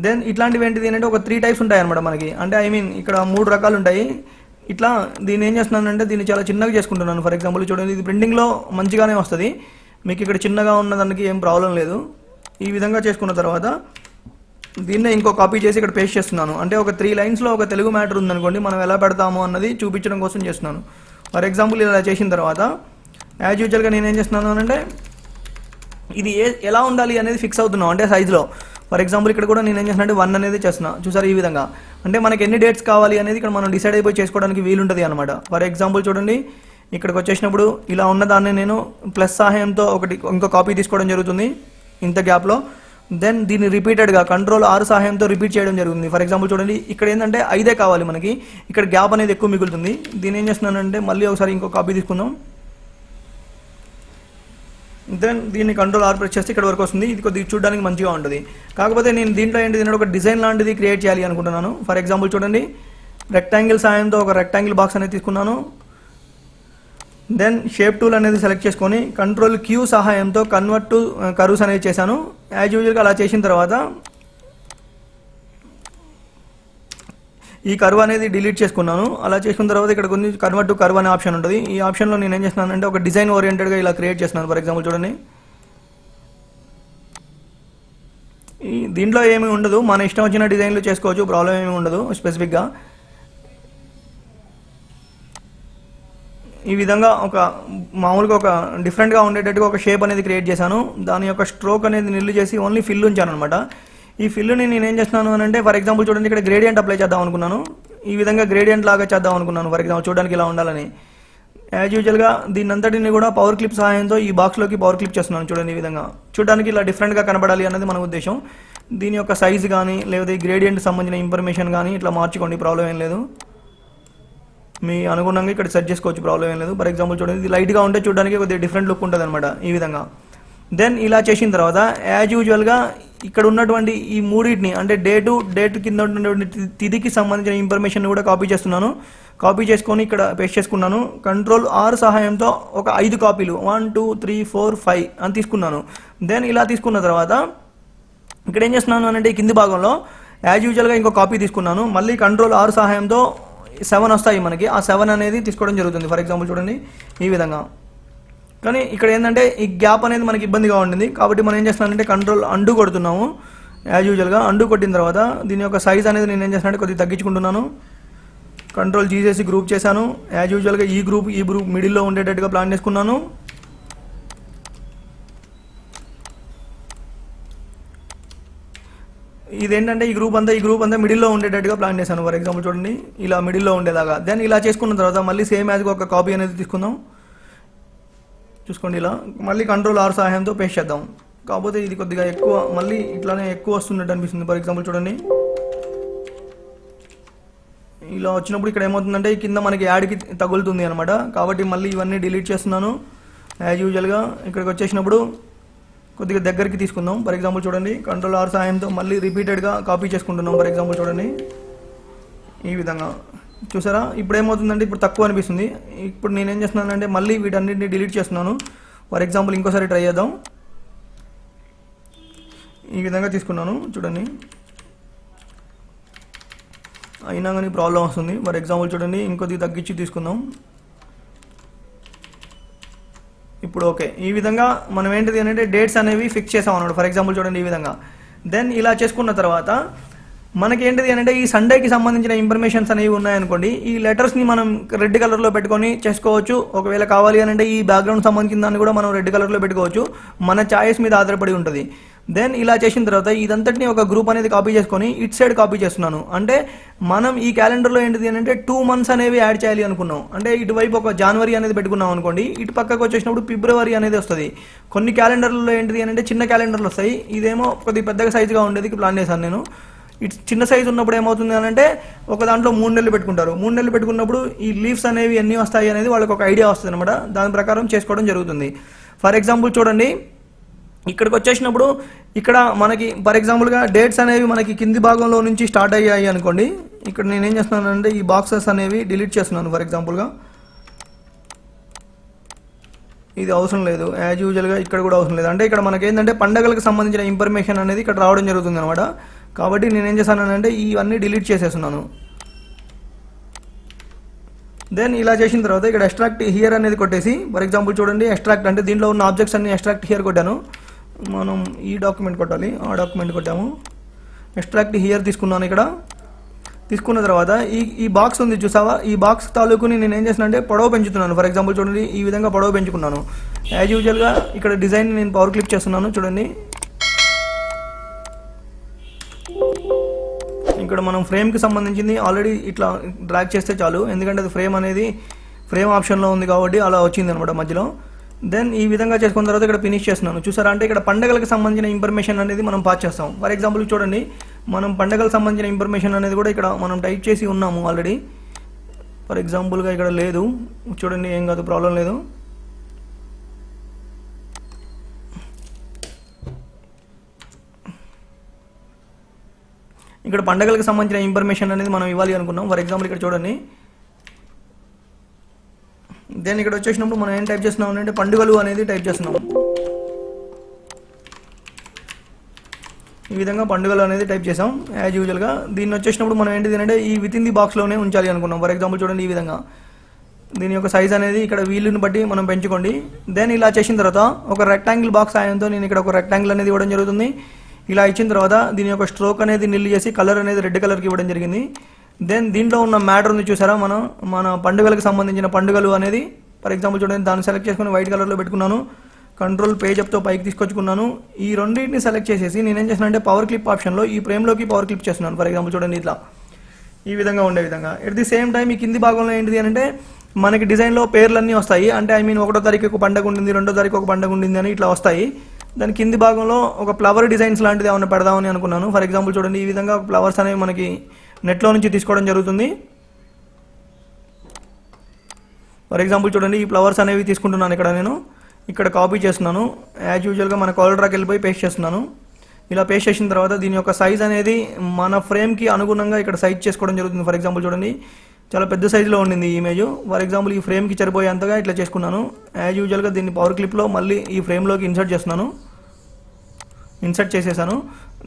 దెన్ ఇట్లాంటివి ఏంటిది అంటే ఒక 3 టైప్స్ ఉంటాయి అనమాట మనకి. అంటే ఇక్కడ 3 రకాలు ఉంటాయి. ఇట్లా దీన్ని ఏం చేస్తున్నానంటే దీన్ని చాలా చిన్నగా చేసుకుంటున్నాను. ఫర్ ఎగ్జాంపుల్ చూడండి, ఇది ప్రింటింగ్లో మంచిగానే వస్తుంది. మీకు ఇక్కడ చిన్నగా ఉన్నదానికి ఏం ప్రాబ్లం లేదు. ఈ విధంగా చేసుకున్న తర్వాత దీన్నే ఇంకో కాపీ చేసి ఇక్కడ పేస్ట్ చేస్తున్నాను. అంటే ఒక 3 లైన్స్లో ఒక తెలుగు మ్యాటర్ ఉందనుకోండి, మనం ఎలా పెడతాము అన్నది చూపించడం కోసం చేస్తున్నాను. ఫర్ ఎగ్జాంపుల్ ఇలా చేసిన తర్వాత యాజ్ యూజువల్గా నేను ఏం చేస్తున్నాను అంటే ఇది ఎలా ఉండాలి అనేది ఫిక్స్ అవుతున్నాం, అంటే సైజులో. ఫర్ ఎగ్జాంపుల్ ఇక్కడ కూడా నేను ఏం చేస్తున్నా అంటే 1 అనేది చేస్తున్నా. చూసారు ఈ విధంగా. అంటే మనకి ఎన్ని డేట్స్ కావాలి అనేది ఇక్కడ మనం డిసైడ్ అయిపోయి చేసుకోవడానికి వీలుంటుంది అనమాట. ఫర్ ఎగ్జాంపుల్ చూడండి, ఇక్కడికి వచ్చేసినప్పుడు ఇలా ఉన్నదాన్ని నేను ప్లస్ సహాయంతో ఇంకో కాపీ తీసుకోవడం జరుగుతుంది ఇంత గ్యాప్లో. దెన్ దీన్ని రిపీటెడ్గా Ctrl+R సహాయంతో రిపీట్ చేయడం జరుగుతుంది. ఫర్ ఎగ్జాంపుల్ చూడండి, ఇక్కడ ఏంటంటే 5 కావాలి మనకి, ఇక్కడ గ్యాప్ అనేది ఎక్కువ మిగులుతుంది. దీన్ని ఏం చేస్తున్నానంటే మళ్ళీ ఒకసారి ఇంకో కాపీ తీసుకుందాం. దెన్ దీన్ని Ctrl+R ప్రెస్ చేస్తే ఇక్కడ వరకు వస్తుంది. ఇది కొద్దిగా చూడడానికి మంచిగా ఉంటుంది. కాకపోతే నేను దీంట్లో ఏంటి ఒక డిజైన్ లాంటిది క్రియేట్ చేయాలి అనుకుంటున్నాను. ఫర్ ఎగ్జాంపుల్ చూడండి, రెక్టాంగిల్ సాయంతో ఒక రెక్టాంగిల్ బాక్స్ అనేది తీసుకున్నాను. దెన్ షేప్ టూల్ అనేది సెలెక్ట్ చేసుకొని Ctrl+Q సహాయంతో కన్వర్ట్ టు కర్వ్స్ అనేది చేశాను. యాజ్ యూజువల్గా అలా చేసిన తర్వాత ఈ కర్వ్ అనేది డిలీట్ చేసుకున్నాను. అలా చేసుకున్న తర్వాత ఇక్కడ కొన్ని కన్వర్ట్ టు కర్వ్ అనే ఆప్షన్ ఉంటుంది. ఈ ఆప్షన్లో నేను ఏం చేస్తున్నాను అంటే ఒక డిజైన్ ఓరియంటెడ్గా ఇలా క్రియేట్ చేస్తున్నాను. ఫర్ ఎగ్జాంపుల్ చూడండి, దీంట్లో ఏమీ ఉండదు, మన ఇష్టం వచ్చిన డిజైన్లు చేసుకోవచ్చు, ప్రాబ్లం ఏమీ ఉండదు. స్పెసిఫిక్గా ఈ విధంగా ఒక మామూలుగా ఒక డిఫరెంట్గా ఉండేటట్టుగా ఒక షేప్ అనేది క్రియేట్ చేశాను. దాని యొక్క స్ట్రోక్ అనేది నిల్లు చేసి ఓన్లీ ఫిల్ ఉంచాను అనమాట. ఈ ఫిల్ని నేను ఏం చేస్తున్నాను అని అంటే ఫర్ ఎగ్జాంపుల్ చూడండి, ఇక్కడ గ్రేడియంట్ అప్లై చేద్దాం అనుకున్నాను. ఈ విధంగా గ్రేడియంట్ లాగా చేద్దాం అనుకున్నాను. ఫర్ ఎగ్జాంపుల్ చూడడానికి ఇలా ఉండాలని. యాజ్ యూజువల్గా దీని అంతటిని కూడా పవర్ క్లిప్ సహాయంతో ఈ బాక్స్లోకి పవర్ క్లిప్ చేస్తున్నాను. చూడండి ఈ విధంగా చూడడానికి ఇలా డిఫరెంట్గా కనబడాలి అన్నది మన ఉద్దేశం. దీని యొక్క సైజ్ కానీ లేదా ఈ గ్రేడియంట్ సంబంధించిన ఇన్ఫర్మేషన్ కానీ ఇట్లా మార్చుకోండి, ప్రాబ్లం ఏం లేదు. మీ అనుగుణంగా ఇక్కడ సెట్ చేసుకోవచ్చు, ప్రాబ్లం ఏం లేదు. ఫర్ ఎగ్జాంపుల్ చూడండి, ఇది లైట్గా ఉంటే చూడడానికి కొద్దిగా డిఫరెంట్ లుక్ ఉంటుంది అనమాట ఈ విధంగా. దెన్ ఇలా చేసిన తర్వాత యాజ్ యూజువల్గా ఇక్కడ ఉన్నటువంటి ఈ మూడింటిని అంటే డేట్ కింద ఉన్నటువంటి తిథికి సంబంధించిన ఇన్ఫర్మేషన్ కూడా కాపీ చేస్తున్నాను. కాపీ చేసుకొని ఇక్కడ పేస్ట్ చేసుకున్నాను. Ctrl+R సహాయంతో ఒక 5 కాపీలు 1 2 3 4 5 అని తీసుకున్నాను. దెన్ ఇలా తీసుకున్న తర్వాత ఇక్కడ ఏం చేస్తున్నాను అంటే కింది భాగంలో యాజ్ యూజువల్గా ఇంకో కాపీ తీసుకున్నాను. మళ్ళీ Ctrl+R సహాయంతో 7 వస్తాయి మనకి. ఆ 7 అనేది తీసుకోవడం జరుగుతుంది. ఫర్ ఎగ్జాంపుల్ చూడండి ఈ విధంగా. కానీ ఇక్కడ ఏంటంటే ఈ గ్యాప్ అనేది మనకి ఇబ్బందిగా ఉంటుంది. కాబట్టి మనం ఏం చేస్తున్నానంటే Ctrl+Undo కొడుతున్నాము. యాజ్ యూజువల్గా అండు కొట్టిన తర్వాత దీని యొక్క సైజ్ అనేది నేను ఏం చేస్తున్నానంటే కొద్దిగా తగ్గించుకుంటున్నాను. Ctrl+G చేసి గ్రూప్ చేశాను. యాజ్ యూజువల్గా ఈ గ్రూప్ మిడిల్లో ఉండేటట్టుగా ప్లాన్ చేసుకున్నాను. ఇదేంటంటే ఈ గ్రూప్ అంతా మిడిల్లో ఉండేటట్టుగా ప్లాన్ చేశాను. ఫర్ ఎగ్జాంపుల్ చూడండి, ఇలా మిడిల్లో ఉండేలాగా. దెన్ ఇలా చేసుకున్న తర్వాత మళ్ళీ సేమ్ యాజ్గా ఒక కాపీ అనేది తీసుకుందాం. చూసుకోండి ఇలా మళ్ళీ Ctrl+R సహాయంతో పేస్ట్ చేద్దాం. కాకపోతే ఇది కొద్దిగా ఎక్కువ మళ్ళీ ఇట్లానే ఎక్కువ వస్తున్నట్టు అనిపిస్తుంది. ఫర్ ఎగ్జాంపుల్ చూడండి, ఇలా వచ్చినప్పుడు ఇక్కడ ఏమవుతుందంటే కింద మనకి యాడ్కి తగులుతుంది అనమాట. కాబట్టి మళ్ళీ ఇవన్నీ డిలీట్ చేస్తున్నాను. యాజ్ యూజువల్గా ఇక్కడికి వచ్చేసినప్పుడు కొద్దిగా దగ్గరికి తీసుకుందాం. ఫర్ ఎగ్జాంపుల్ చూడండి, Ctrl+R సహాయంతో మళ్ళీ రిపీటెడ్గా కాపీ చేసుకుంటున్నాం. ఫర్ ఎగ్జాంపుల్ చూడండి ఈ విధంగా. చూసారా ఇప్పుడు ఏమవుతుందంటే ఇప్పుడు తక్కువ అనిపిస్తుంది. ఇప్పుడు నేనేం చేస్తున్నానంటే మళ్ళీ వీటన్నిటిని డిలీట్ చేస్తున్నాను. ఫర్ ఎగ్జాంపుల్ ఇంకోసారి ట్రై చేద్దాం. ఈ విధంగా తీసుకున్నాను చూడండి, అయినా కానీ ప్రాబ్లం వస్తుంది. ఫర్ ఎగ్జాంపుల్ చూడండి ఇంకొద్ది తగ్గించి తీసుకుందాం. ఇప్పుడు ఓకే. ఈ విధంగా మనం ఏంటిది అంటే డేట్స్ అనేవి ఫిక్స్ చేసాం అన్నమాట. ఫర్ ఎగ్జాంపుల్ చూడండి ఈ విధంగా. దెన్ ఇలా చేసుకున్న తర్వాత మనకి ఏంటిది అంటే ఈ సండేకి సంబంధించిన ఇన్ఫర్మేషన్స్ అనేవి ఉన్నాయనుకోండి, ఈ లెటర్స్ని మనం రెడ్ కలర్లో పెట్టుకొని చేసుకోవచ్చు. ఒకవేళ కావాలి అని అంటే ఈ బ్యాక్గ్రౌండ్ సంబంధించిన దాన్ని కూడా మనం రెడ్ కలర్లో పెట్టుకోవచ్చు. మన ఛాయిస్ మీద ఆధారపడి ఉంటుంది. దెన్ ఇలా చేసిన తర్వాత ఇదంతటిని ఒక గ్రూప్ అనేది కాపీ చేసుకొని ఇట్ సైడ్ కాపీ చేస్తున్నాను. అంటే మనం ఈ క్యాలెండర్లో ఏంటిది అంటే 2 months అనేవి యాడ్ చేయాలి అనుకున్నాం. అంటే ఇటువైపు ఒక జనవరి అనేది పెట్టుకున్నాం అనుకోండి, ఇటు పక్కకు వచ్చేసినప్పుడు ఫిబ్రవరి అనేది వస్తుంది. కొన్ని క్యాలెండర్లలో ఏంటిది అంటే చిన్న క్యాలెండర్లు వస్తాయి. ఇదేమో కొద్దిగా పెద్దగా సైజుగా ఉండేది ప్లాన్ చేశాను నేను. ఇటు చిన్న సైజు ఉన్నప్పుడు ఏమవుతుంది అని అంటే ఒక దాంట్లో 3 నెలలు పెట్టుకుంటారు. 3 నెలలు పెట్టుకున్నప్పుడు ఈ లీవ్స్ అనేవి ఎన్ని వస్తాయి అనేది వాళ్ళకి ఒక ఐడియా వస్తుంది అనమాట. దాని ప్రకారం చేసుకోవడం జరుగుతుంది. ఫర్ ఎగ్జాంపుల్ చూడండి, ఇక్కడికి వచ్చేసినప్పుడు ఇక్కడ మనకి ఫర్ ఎగ్జాంపుల్గా డేట్స్ అనేవి మనకి కింది భాగంలో నుంచి స్టార్ట్ అయ్యాయి అనుకోండి. ఇక్కడ నేనేం చేస్తున్నానంటే ఈ బాక్సెస్ అనేవి డిలీట్ చేస్తున్నాను. ఫర్ ఎగ్జాంపుల్గా ఇది అవసరం లేదు, యాజ్ యూజువల్గా ఇక్కడ కూడా అవసరం లేదు. అంటే ఇక్కడ మనకి ఏంటంటే పండగలకు సంబంధించిన ఇన్ఫర్మేషన్ అనేది ఇక్కడ రావడం జరుగుతుంది అనమాట. కాబట్టి నేనేం చేశానంటే ఇవన్నీ డిలీట్ చేసేస్తున్నాను. దెన్ ఇలా చేసిన తర్వాత ఇక్కడ ఎక్స్ట్రాక్ట్ హియర్ అనేది కొట్టేసి, ఫర్ ఎగ్జాంపుల్ చూడండి ఎక్స్ట్రాక్ట్ అంటే దీంట్లో ఉన్న ఆబ్జెక్ట్స్ అన్ని ఎక్స్ట్రాక్ట్ హియర్ కొట్టాను. మనం ఈ డాక్యుమెంట్ కొట్టాలి, ఆ డాక్యుమెంట్ కొట్టాము. ఎక్స్ట్రాక్ట్ హియర్ తీసుకున్నాను. ఇక్కడ తీసుకున్న తర్వాత ఈ బాక్స్ ఉంది చూసావా, ఈ బాక్స్ తాలూకుని నేను ఏం చేసిన అంటే పొడవు పెంచుతున్నాను. ఫర్ ఎగ్జాంపుల్ చూడండి ఈ విధంగా పొడవు పెంచుకున్నాను. యాజ్ యూజువల్గా ఇక్కడ డిజైన్ నేను పవర్ క్లిక్ చేస్తున్నాను. చూడండి ఇక్కడ మనం ఫ్రేమ్కి సంబంధించింది ఆల్రెడీ ఇట్లా డ్రాగ్ చేస్తే చాలు, ఎందుకంటే అది ఫ్రేమ్ ఆప్షన్లో ఉంది కాబట్టి అలా వచ్చింది అనమాట మధ్యలో. దెన్ ఈ విధంగా చేసుకున్న తర్వాత ఇక్కడ ఫినిష్ చేస్తున్నాను. చూసారా, అంటే ఇక్కడ పండగలకు సంబంధించిన ఇన్ఫర్మేషన్ అనేది మనం పాస్ చేస్తాం. ఫర్ ఎగ్జాంపుల్ చూడండి మనం పండగలకు సంబంధించిన ఇన్ఫర్మేషన్ అనేది కూడా ఇక్కడ మనం టైప్ చేసి ఉన్నాము ఆల్రెడీ. ఫర్ ఎగ్జాంపుల్గా ఇక్కడ లేదు, చూడండి ఏం కాదు, ప్రాబ్లం లేదు. ఇక్కడ పండగలకు సంబంధించిన ఇన్ఫర్మేషన్ అనేది మనం ఇవ్వాలి అనుకున్నాం. ఫర్ ఎగ్జాంపుల్ ఇక్కడ చూడండి, దెన్ ఇక్కడ వచ్చేసినప్పుడు మనం ఏం టైప్ చేస్తున్నాం అంటే పండుగలు అనేది టైప్ చేస్తున్నాం. ఈ విధంగా పండుగలు అనేది టైప్ చేసాం యాజ్ యూజువల్గా. దీన్ని వచ్చేసినప్పుడు మనం ఏంటిది అంటే ఈ విత్ ఇన్ ది బాక్స్లోనే ఉంచాలి అనుకున్నాం. ఫర్ ఎగ్జాంపుల్ చూడండి ఈ విధంగా దీని యొక్క సైజ్ అనేది ఇక్కడ వీలుని బట్టి మనం పెంచుకోండి. దెన్ ఇలా చేసిన తర్వాత ఒక రెక్టాంగిల్ బాక్స్ సాయంతో నేను ఇక్కడ ఒక రెక్టాంగిల్ అనేది ఇవ్వడం జరుగుతుంది. ఇలా ఇచ్చిన తర్వాత దీని యొక్క స్ట్రోక్ అనేది నిల్ చేసి కలర్ అనేది రెడ్ కలర్కి ఇవ్వడం జరిగింది. దెన్ దీంట్లో ఉన్న మ్యాటర్ ఉంది చూసారా, మన పండుగలకు సంబంధించిన పండుగలు అనేది ఫర్ ఎగ్జాంపుల్ చూడండి దాన్ని సెలెక్ట్ చేసుకుని వైట్ కలర్లో పెట్టుకున్నాను. కంట్రోల్ పేజ్ అప్తో పైకి తీసుకొచ్చుకున్నాను. ఈ రెండింటిని సెలెక్ట్ చేసేసి నేనేం చేసిన అంటే పవర్ క్లిప్ ఆప్షన్లో ఈ ఫ్రేమ్లోకి పవర్ క్లిప్ చేస్తున్నాను. ఫర్ ఎగ్జాంపుల్ చూడండి ఇట్లా ఈ విధంగా ఉండే విధంగా. ఎట్ ది సేమ్ టైం ఈ కింది భాగంలో ఏంటిది అంటే మనకి డిజైన్లో పేర్లన్నీ వస్తాయి. అంటే ఐ మీన్ 1వ తారీఖు ఒక పండుగ ఉండింది, 2వ తారీఖు ఒక పండుగ ఉండింది అని ఇట్లా వస్తాయి. దాని కింది భాగంలో ఒక ఫ్లవర్ డిజైన్స్ లాంటిది ఏమైనా పెడదామని అనుకున్నాను. ఫర్ ఎగ్జాంపుల్ చూడండి ఈ విధంగా ఫ్లవర్స్ అనేవి మనకి నెట్లో నుంచి తీసుకోవడం జరుగుతుంది. ఫర్ ఎగ్జాంపుల్ చూడండి ఈ ఫ్లవర్స్ అనేవి తీసుకుంటున్నాను. ఇక్కడ కాపీ చేస్తున్నాను. యాజ్ యూజువల్గా మన కాలర్కి వెళ్ళిపోయి పేస్ట్ చేస్తున్నాను. ఇలా పేస్ట్ చేసిన తర్వాత దీని యొక్క సైజ్ అనేది మన ఫ్రేమ్కి అనుగుణంగా ఇక్కడ సైజ్ చేసుకోవడం జరుగుతుంది. ఫర్ ఎగ్జాంపుల్ చూడండి చాలా పెద్ద సైజులో ఉండింది ఈ ఇమేజ్. ఫర్ ఎగ్జాంపుల్ ఈ ఫ్రేమ్కి సరిపోయేంతగా ఇట్లా చేసుకున్నాను. యాజ్ యూజువల్గా దీన్ని పవర్ క్లిప్లో మళ్ళీ ఈ ఫ్రేమ్లోకి ఇన్సర్ట్ చేసేసాను.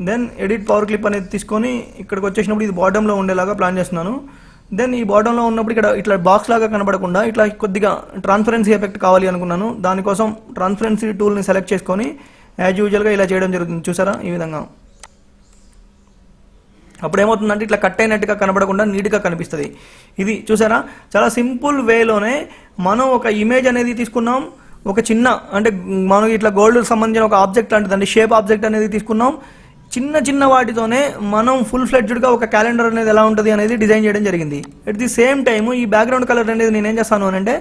దెన్ ఎడిట్ పవర్ క్లిప్ అనేది తీసుకొని ఇక్కడికి వచ్చేసినప్పుడు ఇది బాటంలో ఉండేలాగా ప్లాన్ చేస్తున్నాను. దెన్ ఈ బాటంలో ఉన్నప్పుడు ఇక్కడ ఇట్లా బాక్స్ లాగా కనబడకుండా ఇట్లా కొద్దిగా ట్రాన్స్పరెన్సీ ఎఫెక్ట్ కావాలి అనుకున్నాను. దానికోసం ట్రాన్స్పరెన్సీ టూల్ని సెలెక్ట్ చేసుకొని యాజ్ యూజువల్గా ఇలా చేయడం జరుగుతుంది. చూసారా ఈ విధంగా. అప్పుడు ఏమవుతుందంటే ఇట్లా కట్ అయినట్టుగా కనబడకుండా నీట్గా కనిపిస్తుంది. ఇది చూసారా, చాలా సింపుల్ వేలోనే మనం ఒక ఇమేజ్ అనేది తీసుకున్నాం. ఒక చిన్న అంటే మనం ఇట్లా గోల్డ్ సంబంధించిన ఒక ఆబ్జెక్ట్ లాంటిది అంటే షేప్ ఆబ్జెక్ట్ అనేది తీసుకున్నాం. చిన్న వాటితోనే మనం ఫుల్ ఫ్లెడ్జ్డ్గా ఒక క్యాలెండర్ అనేది ఎలా ఉంటుంది అనేది డిజైన్ చేయడం జరిగింది. ఎట్ ది సేమ్ టైము ఈ బ్యాక్గ్రౌండ్ కలర్ అనేది నేను ఏం చేస్తాను అని అంటే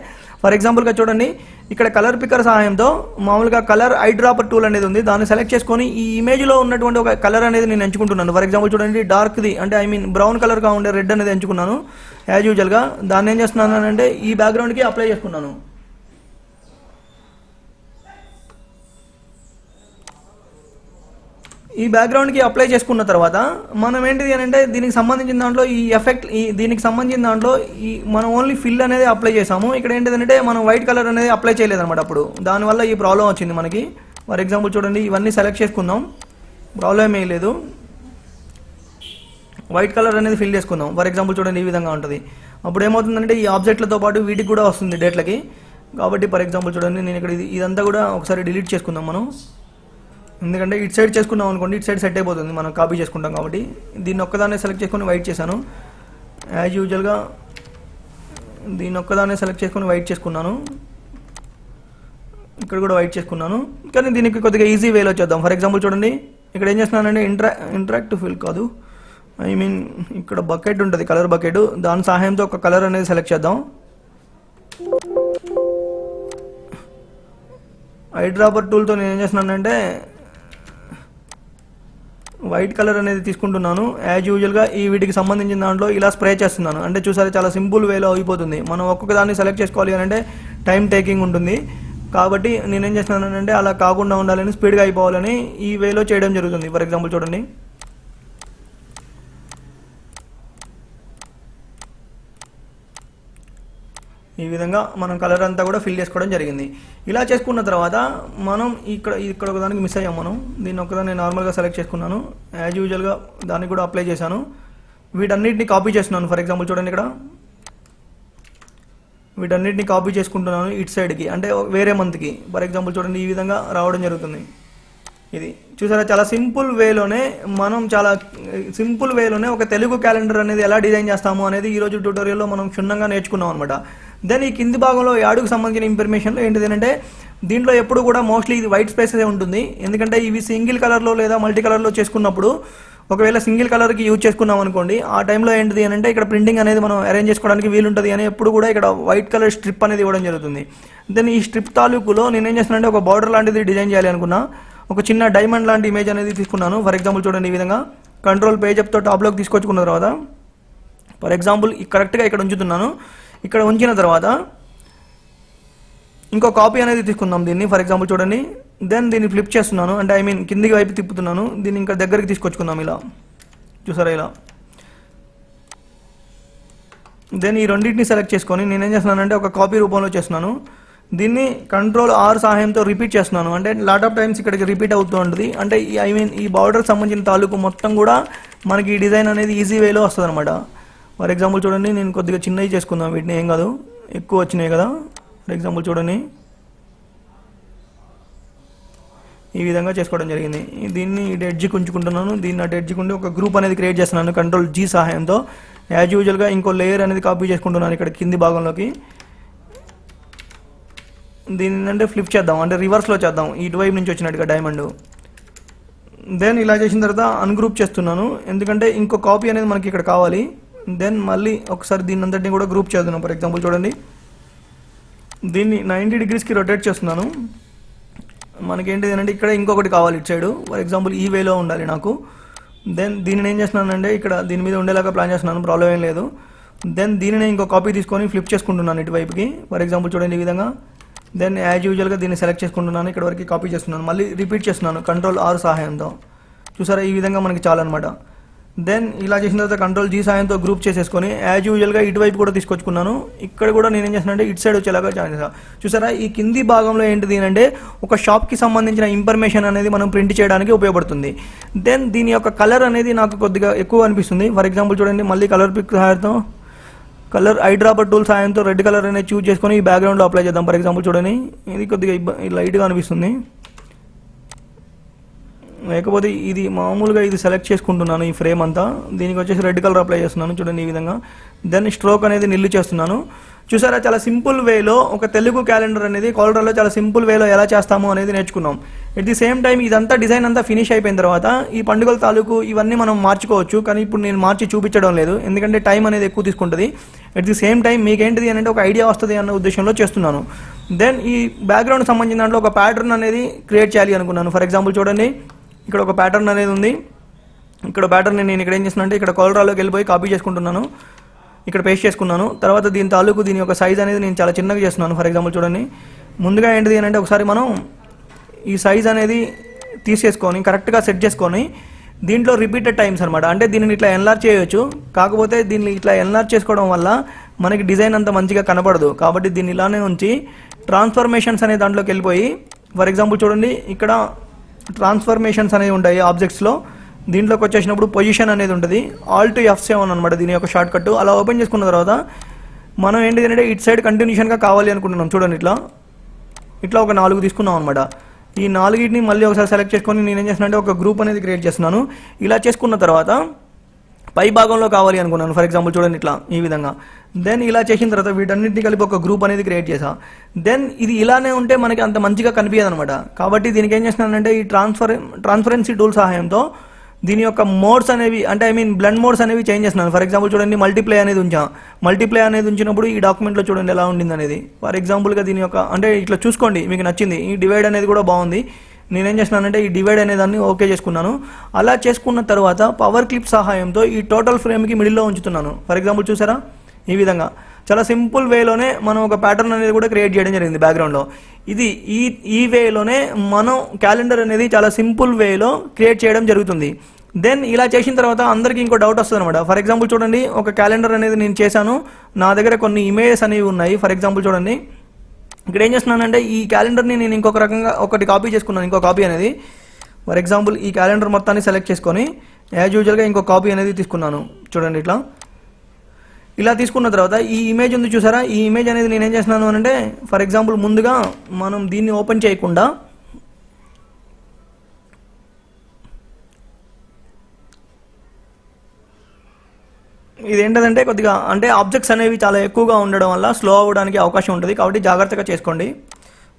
ఫర్ ఎగ్జాంపుల్గా చూడండి ఇక్కడ కలర్ పిక్కర్ సహాయంతో మామూలుగా కలర్ ఐ డ్రాపర్ టూల్ అనేది ఉంది. దాన్ని సెలెక్ట్ చేసుకొని ఈ ఇమేజ్లో ఉన్నటువంటి ఒక కలర్ అనేది నేను ఎంచుకుంటున్నాను. ఫర్ ఎగ్జాంపుల్ చూడండి డార్క్ది అంటే ఐ మీన్ బ్రౌన్ కలర్గా ఉండే రెడ్ అనేది ఎంచుకున్నాను. యాజ్ యూజువల్గా దాన్ని ఏం చేస్తున్నాను అంటే ఈ బ్యాక్గ్రౌండ్కి అప్లై చేసుకున్నాను. ఈ బ్యాక్గ్రౌండ్కి అప్లై చేసుకున్న తర్వాత మనం ఏంటిది అని అంటే దీనికి సంబంధించిన దాంట్లో ఈ ఎఫెక్ట్ దీనికి సంబంధించిన దాంట్లో మనం ఓన్లీ ఫిల్ అనేది అప్లై చేసాము. ఇక్కడ ఏంటిదంటే మనం వైట్ కలర్ అనేది అప్లై చేయలేదన్నమాట. అప్పుడు దానివల్ల ఈ ప్రాబ్లం వచ్చింది మనకి. ఫర్ ఎగ్జాంపుల్ చూడండి ఇవన్నీ సెలెక్ట్ చేసుకుందాం, ప్రాబ్లం ఏం లేదు. వైట్ కలర్ అనేది ఫిల్ చేసుకుందాం. ఫర్ ఎగ్జాంపుల్ చూడండి ఈ విధంగా ఉంటుంది. అప్పుడు ఏమవుతుందంటే ఈ ఆబ్జెక్ట్లతో పాటు వీటికి కూడా వస్తుంది డేట్లకి. కాబట్టి ఫర్ ఎగ్జాంపుల్ చూడండి నేను ఇక్కడ ఇదంతా కూడా ఒకసారి డిలీట్ చేసుకుందాం మనం. ఎందుకంటే ఇటు సైడ్ చేసుకున్నాం అనుకోండి ఇటు సైడ్ సెట్ అయిపోతుంది, మనం కాపీ చేసుకుంటాం కాబట్టి. దీన్ని ఒక్కదాన్నే సెలెక్ట్ చేసుకొని వైట్ చేశాను. యాజ్ యూజువల్గా దీన్ని ఒక్కదాన్నే సెలెక్ట్ చేసుకొని వైట్ చేసుకున్నాను. ఇక్కడ కూడా వైట్ చేసుకున్నాను. కానీ దీనికి కొద్దిగా ఈజీ వేలో చేద్దాం. ఫర్ ఎగ్జాంపుల్ చూడండి ఇక్కడ ఏం చేస్తున్నానంటే ఇంటరాక్టివ్ ఫిల్ కాదు, ఐ మీన్ ఇక్కడ బకెట్ ఉంటుంది, కలర్ బకెట్. దాని సహాయంతో ఒక కలర్ అనేది సెలెక్ట్ చేద్దాం. ఐ డ్రాపర్ టూల్తో నేను ఏం చేస్తున్నానంటే వైట్ కలర్ అనేది తీసుకుంటున్నాను. యాజ్ యూజువల్గా ఈ వీటికి సంబంధించిన దాంట్లో ఇలా స్ప్రే చేస్తున్నాను. అంటే చూసారా చాలా సింపుల్ వేలో అయిపోతుంది. మనం ఒక్కొక్క దాన్ని సెలెక్ట్ చేసుకోవాలి అని అంటే టైం టేకింగ్ ఉంటుంది. కాబట్టి నేనేం చేస్తున్నానంటే అలా కాకుండా ఉండాలని, స్పీడ్గా అయిపోవాలని ఈ వేలో చేయడం జరుగుతుంది. ఫర్ ఎగ్జాంపుల్ చూడండి, ఈ విధంగా మనం కలర్ అంతా కూడా ఫిల్ చేసుకోవడం జరిగింది. ఇలా చేసుకున్న తర్వాత మనం ఇక్కడ ఒకదానికి మిస్ అయ్యాం. మనం దీన్ని ఒకదాన్ని నార్మల్గా సెలెక్ట్ చేసుకున్నాను, యాజ్ యూజువల్గా దాన్ని కూడా అప్లై చేశాను. వీటన్నిటిని కాపీ చేస్తున్నాను. ఫర్ ఎగ్జాంపుల్ చూడండి, ఇక్కడ వీటన్నిటిని కాపీ చేసుకుంటున్నాను ఇటు సైడ్కి, అంటే వేరే మంత్కి. ఫర్ ఎగ్జాంపుల్ చూడండి, ఈ విధంగా రావడం జరుగుతుంది. ఇది చూసారా, చాలా సింపుల్ వేలోనే ఒక తెలుగు క్యాలెండర్ అనేది ఎలా డిజైన్ చేస్తాము అనేది ఈరోజు ట్యూటోరియల్లో మనం క్షుణ్ణంగా నేర్చుకున్నాం అనమాట. దెన్ ఈ కింది భాగంలో యాడ్కు సంబంధించిన ఇన్ఫర్మేషన్లో ఏంటిదంటే, దీంట్లో ఎప్పుడు కూడా మోస్ట్లీ ఇది వైట్ స్పేసెస్ ఉంటుంది. ఎందుకంటే ఇవి సింగిల్ కలర్లో లేదా మల్టీ కలర్లో చేసుకున్నప్పుడు, ఒకవేళ సింగిల్ కలర్కి యూజ్ చేసుకున్నాం అనుకోండి, ఆ టైంలో ఏంటిది అంటే ఇక్కడ ప్రింటింగ్ అనేది మనం అరేంజ్ చేసుకోవడానికి వీలుంటుంది అని ఎప్పుడు కూడా ఇక్కడ వైట్ కలర్ స్ట్రిప్ అనేది ఇవ్వడం జరుగుతుంది. దెన్ ఈ స్ట్రిప్ తాలూకులో నేనేం చేస్తున్నానంటే ఒక బార్డర్ లాంటిది డిజైన్ చేయాలి అనుకున్నా. ఒక చిన్న డైమండ్ లాంటి ఇమేజ్ అనేది తీసుకున్నాను. ఫర్ ఎగ్జాంపుల్ చూడండి, ఈ విధంగా కంట్రోల్ పేజప్తో టాప్లోకి తీసుకొచ్చుకున్న తర్వాత, ఫర్ ఎగ్జాంపుల్ కరెక్ట్గా ఇక్కడ ఉంచుతున్నాను. ఇక్కడ ఉంచిన తర్వాత ఇంకో కాపీ అనేది తీసుకుందాం దీన్ని. ఫర్ ఎగ్జాంపుల్ చూడండి, దెన్ దీన్ని ఫ్లిప్ చేస్తున్నాను, అంటే కిందికి వైపు తిప్పుతున్నాను. దీన్ని ఇంకా దగ్గరికి తీసుకొచ్చుకుందాం. ఇలా చూసారా, ఇలా. దెన్ ఈ రెండింటిని సెలెక్ట్ చేసుకొని నేనేం చేస్తున్నానంటే ఒక కాపీ రూపంలో చేస్తున్నాను. దీన్ని Ctrl+R సహాయంతో రిపీట్ చేస్తున్నాను. అంటే లాట్ ఆఫ్ టైమ్స్ ఇక్కడికి రిపీట్ అవుతూ ఉంటుంది. అంటే ఈ బార్డర్ సంబంధించిన తాలూకు మొత్తం కూడా మనకి ఈ డిజైన్ అనేది ఈజీ వేలో వస్తుంది అనమాట. ఫర్ ఎగ్జాంపుల్ చూడండి, నేను కొద్దిగా చిన్నవి చేసుకుందాం వీటిని, ఏం కాదు, ఎక్కువ వచ్చినాయి కదా. ఫర్ ఎగ్జాంపుల్ చూడండి, ఈ విధంగా చేసుకోవడం జరిగింది. దీన్ని ఇటు ఎడ్జ్కి ఉంచుకుంటున్నాను. దీన్ని అటు ఎడ్జ్కి ఉండి ఒక గ్రూప్ అనేది క్రియేట్ చేస్తున్నాను Ctrl+G సహాయంతో. యాజ్ యూజువల్గా ఇంకో లేయర్ అనేది కాపీ చేసుకుంటున్నాను ఇక్కడ కింది భాగంలోకి. దీన్ని అంటే ఫ్లిప్ చేద్దాం, అంటే రివర్స్లో చేద్దాం, ఇటువైపు నుంచి వచ్చినట్టుగా డైమండ్. దెన్ ఇలా చేసిన తర్వాత అన్గ్రూప్ చేస్తున్నాను, ఎందుకంటే ఇంకో కాపీ అనేది మనకి ఇక్కడ కావాలి. దెన్ మళ్ళీ ఒకసారి దీన్ని అంతటిని కూడా గ్రూప్ చేద్దాం. ఫర్ ఎగ్జాంపుల్ చూడండి, దీన్ని 90 డిగ్రీస్కి రొటేట్ చేస్తున్నాను. మనకేంటిది అంటే ఇక్కడ ఇంకొకటి కావాలి ఇటు సైడు. ఫర్ ఎగ్జాంపుల్ ఈ వేలో ఉండాలి నాకు. దెన్ దీనిని ఏం చేస్తున్నానంటే ఇక్కడ దీని మీద ఉండేలాగా ప్లాన్ చేస్తున్నాను, ప్రాబ్లం ఏం లేదు. దెన్ దీనిని ఇంకో కాపీ తీసుకొని ఫ్లిప్ చేసుకుంటున్నాను ఇటువైపుకి. ఫర్ ఎగ్జాంపుల్ చూడండి, ఈ విధంగా. దెన్ యాజ్ యూజువల్గా దీన్ని సెలెక్ట్ చేసుకుంటున్నాను, ఇక్కడ వరకు కాపీ చేస్తున్నాను, మళ్ళీ రిపీట్ చేస్తున్నాను Ctrl+R సహాయంతో. చూసారా, ఈ విధంగా మనకి చాలన్నమాట. దెన్ ఇలా చేసిన తర్వాత Ctrl+G సహాయంతో గ్రూప్ చేసేసుకొని యాజ్ యూజువల్గా ఇటువైపు కూడా తీసుకొచ్చుకున్నాను. ఇక్కడ కూడా నేనేం చేస్తున్నానంటే ఇటు సైడ్ వచ్చేలాగా చేస్తాను. చూసారా, ఈ కింది భాగంలో ఏంటిది అంటే ఒక షాప్కి సంబంధించిన ఇన్ఫర్మేషన్ అనేది మనం ప్రింట్ చేయడానికి ఉపయోగపడుతుంది. దెన్ దీని యొక్క కలర్ అనేది నాకు కొద్దిగా ఎక్కువ అనిపిస్తుంది. ఫర్ ఎగ్జాంపుల్ చూడండి, మళ్ళీ కలర్ పిక్ సహాయంతో ఐ డ్రాపర్ టూల్ సహాయంతో రెడ్ కలర్ అనేది చూజ్ చేసుకొని ఈ బ్యాక్గ్రౌండ్లో అప్లై చేద్దాం. ఫర్ ఎగ్జాంపుల్ చూడండి, ఇది కొద్దిగా లైట్గా అనిపిస్తుంది. లేకపోతే ఇది మామూలుగా ఇది సెలెక్ట్ చేసుకుంటున్నాను, ఈ ఫ్రేమ్ అంతా. దీనికి వచ్చేసి రెడ్ కలర్ అప్లై చేస్తున్నాను చూడండి, ఈ విధంగా. దెన్ స్ట్రోక్ అనేది నిల్లు చేస్తున్నాను. చూసారా, చాలా సింపుల్ వేలో ఒక తెలుగు క్యాలెండర్ అనేది కోల్డ్రాలో చాలా సింపుల్ వేలో ఎలా చేస్తాము అనేది నేర్చుకున్నాం. ఎట్ ది సేమ్ టైం ఇదంతా డిజైన్ అంతా ఫినిష్ అయిపోయిన తర్వాత ఈ పండుగల తాలూకు ఇవన్నీ మనం మార్చుకోవచ్చు, కానీ ఇప్పుడు నేను మార్చి చూపించడం లేదు, ఎందుకంటే టైం అనేది ఎక్కువ తీసుకుంటుంది. ఎట్ ది సేమ్ టైం మీకేంటిది అంటే ఒక ఐడియా వస్తుంది అన్న ఉద్దేశంలో చేస్తున్నాను. దెన్ ఈ బ్యాక్గ్రౌండ్ సంబంధించిన దాంట్లో ఒక ప్యాటర్న్ అనేది క్రియేట్ చేయాలి అనుకున్నాను. ఫర్ ఎగ్జాంపుల్ చూడండి, ఇక్కడ ఒక ప్యాటర్న్ అనేది ఉంది. ఇక్కడ ప్యాటర్న్ నేను ఇక్కడ ఏం చేస్తున్నాను అంటే ఇక్కడ కోల్డ్రాలోకి వెళ్ళిపోయి కాపీ చేసుకుంటున్నాను, ఇక్కడ పేస్ట్ చేసుకున్నాను. తర్వాత దీని యొక్క సైజ్ అనేది నేను చాలా చిన్నగా చేస్తున్నాను. ఫర్ ఎగ్జాంపుల్ చూడండి, ముందుగా ఏంటిది అంటే ఒకసారి మనం ఈ సైజ్ అనేది తీసేసుకొని కరెక్ట్గా సెట్ చేసుకొని దీంట్లో రిపీటెడ్ టైమ్స్ అనమాట, అంటే దీనిని ఇట్లా ఎన్లార్జ్ చేయొచ్చు. కాకపోతే దీన్ని ఇట్లా ఎన్లార్జ్ చేసుకోవడం వల్ల మనకి డిజైన్ అంత మంచిగా కనపడదు. కాబట్టి దీన్ని ఇలానే ఉంచి ట్రాన్స్ఫర్మేషన్స్ అనే దాంట్లోకి వెళ్ళిపోయి, ఫర్ ఎగ్జాంపుల్ చూడండి, ఇక్కడ ట్రాన్స్ఫర్మేషన్స్ అనేవి ఉంటాయి ఆబ్జెక్ట్స్లో. దీంట్లోకి వచ్చేసినప్పుడు పొజిషన్ అనేది ఉంటుంది, Alt F7 అనమాట దీని యొక్క షార్ట్ కట్. అలా ఓపెన్ చేసుకున్న తర్వాత మనం ఏంటి అంటే ఇటు సైడ్ కంటిన్యూషన్గా కావాలి అనుకుంటున్నాం. చూడండి, ఇట్లా ఒక 4 తీసుకున్నాం అనమాట. ఈ 4ని మళ్ళీ ఒకసారి సెలెక్ట్ చేసుకొని నేనేం చేస్తున్నాను అంటే ఒక గ్రూప్ అనేది క్రియేట్ చేస్తున్నాను. ఇలా చేసుకున్న తర్వాత పై భాగంలో కావాలి అనుకున్నాను. ఫర్ ఎగ్జాంపుల్ చూడండి, ఇట్లా ఈ విధంగా. దెన్ ఇలా చేసిన తర్వాత వీటన్నిటిని కలిపి ఒక గ్రూప్ అనేది క్రియేట్ చేసా. దెన్ ఇది ఇలానే ఉంటే మనకి అంత మంచిగా కనిపించదు అనమాట. కాబట్టి దీనికి ఏం చేస్తున్నానంటే ఈ ట్రాన్స్పరెన్సీ టూల్ సహాయంతో దీని యొక్క మోడ్స్ అనేవి, అంటే బ్లెండ్ మోడ్స్ అనేవి చేంజ్ చేస్తున్నాను. ఫర్ ఎగ్జాంపుల్ చూడండి, మల్టీప్లై అనేది ఉంచినప్పుడు ఈ డాక్యుమెంట్లో చూడండి ఎలా ఉండింది అనేది. ఫర్ ఎగ్జాంపుల్గా దీని యొక్క అంటే ఇట్లా చూసుకోండి, మీకు నచ్చింది. ఈ డివైడ్ అనేది కూడా బాగుంది. నేనేం చేస్తున్నానంటే ఈ డివైడ్ అనే దాన్ని ఓకే చేసుకున్నాను. అలా చేసుకున్న తర్వాత పవర్ క్లిప్ సహాయంతో ఈ టోటల్ ఫ్రేమ్కి మిడిల్లో ఉంచుతున్నాను. ఫర్ ఎగ్జాంపుల్ చూసారా, ఈ విధంగా. చాలా సింపుల్ వేలోనే మనం ఒక ప్యాటర్న్ అనేది కూడా క్రియేట్ చేయడం జరిగింది బ్యాక్గ్రౌండ్లో. ఇది ఈ వేలోనే మనం క్యాలెండర్ అనేది చాలా సింపుల్ వేలో క్రియేట్ చేయడం జరుగుతుంది. దెన్ ఇలా చేసిన తర్వాత అందరికీ ఇంకో డౌట్ వస్తుంది అనమాట. ఫర్ ఎగ్జాంపుల్ చూడండి, ఒక క్యాలెండర్ అనేది నేను చేశాను, నా దగ్గర కొన్ని ఇమేజెస్ అనేవి ఉన్నాయి. ఫర్ ఎగ్జాంపుల్ చూడండి, ఇక్కడ ఏం చేస్తున్నానంటే ఈ క్యాలెండర్ని నేను ఇంకొక రకంగా ఒకటి కాపీ చేసుకున్నాను, ఇంకో కాపీ అనేది. ఫర్ ఎగ్జాంపుల్ ఈ క్యాలెండర్ మొత్తాన్ని సెలెక్ట్ చేసుకొని యాజ్ యూజువల్గా ఇంకో కాపీ అనేది తీసుకున్నాను. చూడండి, ఇలా తీసుకున్న తర్వాత ఈ ఇమేజ్ ఉంది చూసారా, ఈ ఇమేజ్ అనేది నేను ఏం చేస్తున్నాను అంటే, ఫర్ ఎగ్జాంపుల్ ముందుగా మనం దీన్ని ఓపెన్ చేయకుండా ఇదేంటంటే కొద్దిగా అంటే ఆబ్జెక్ట్స్ అనేవి చాలా ఎక్కువగా ఉండడం వల్ల స్లో అవ్వడానికి అవకాశం ఉంటుంది, కాబట్టి జాగ్రత్తగా చేసుకోండి.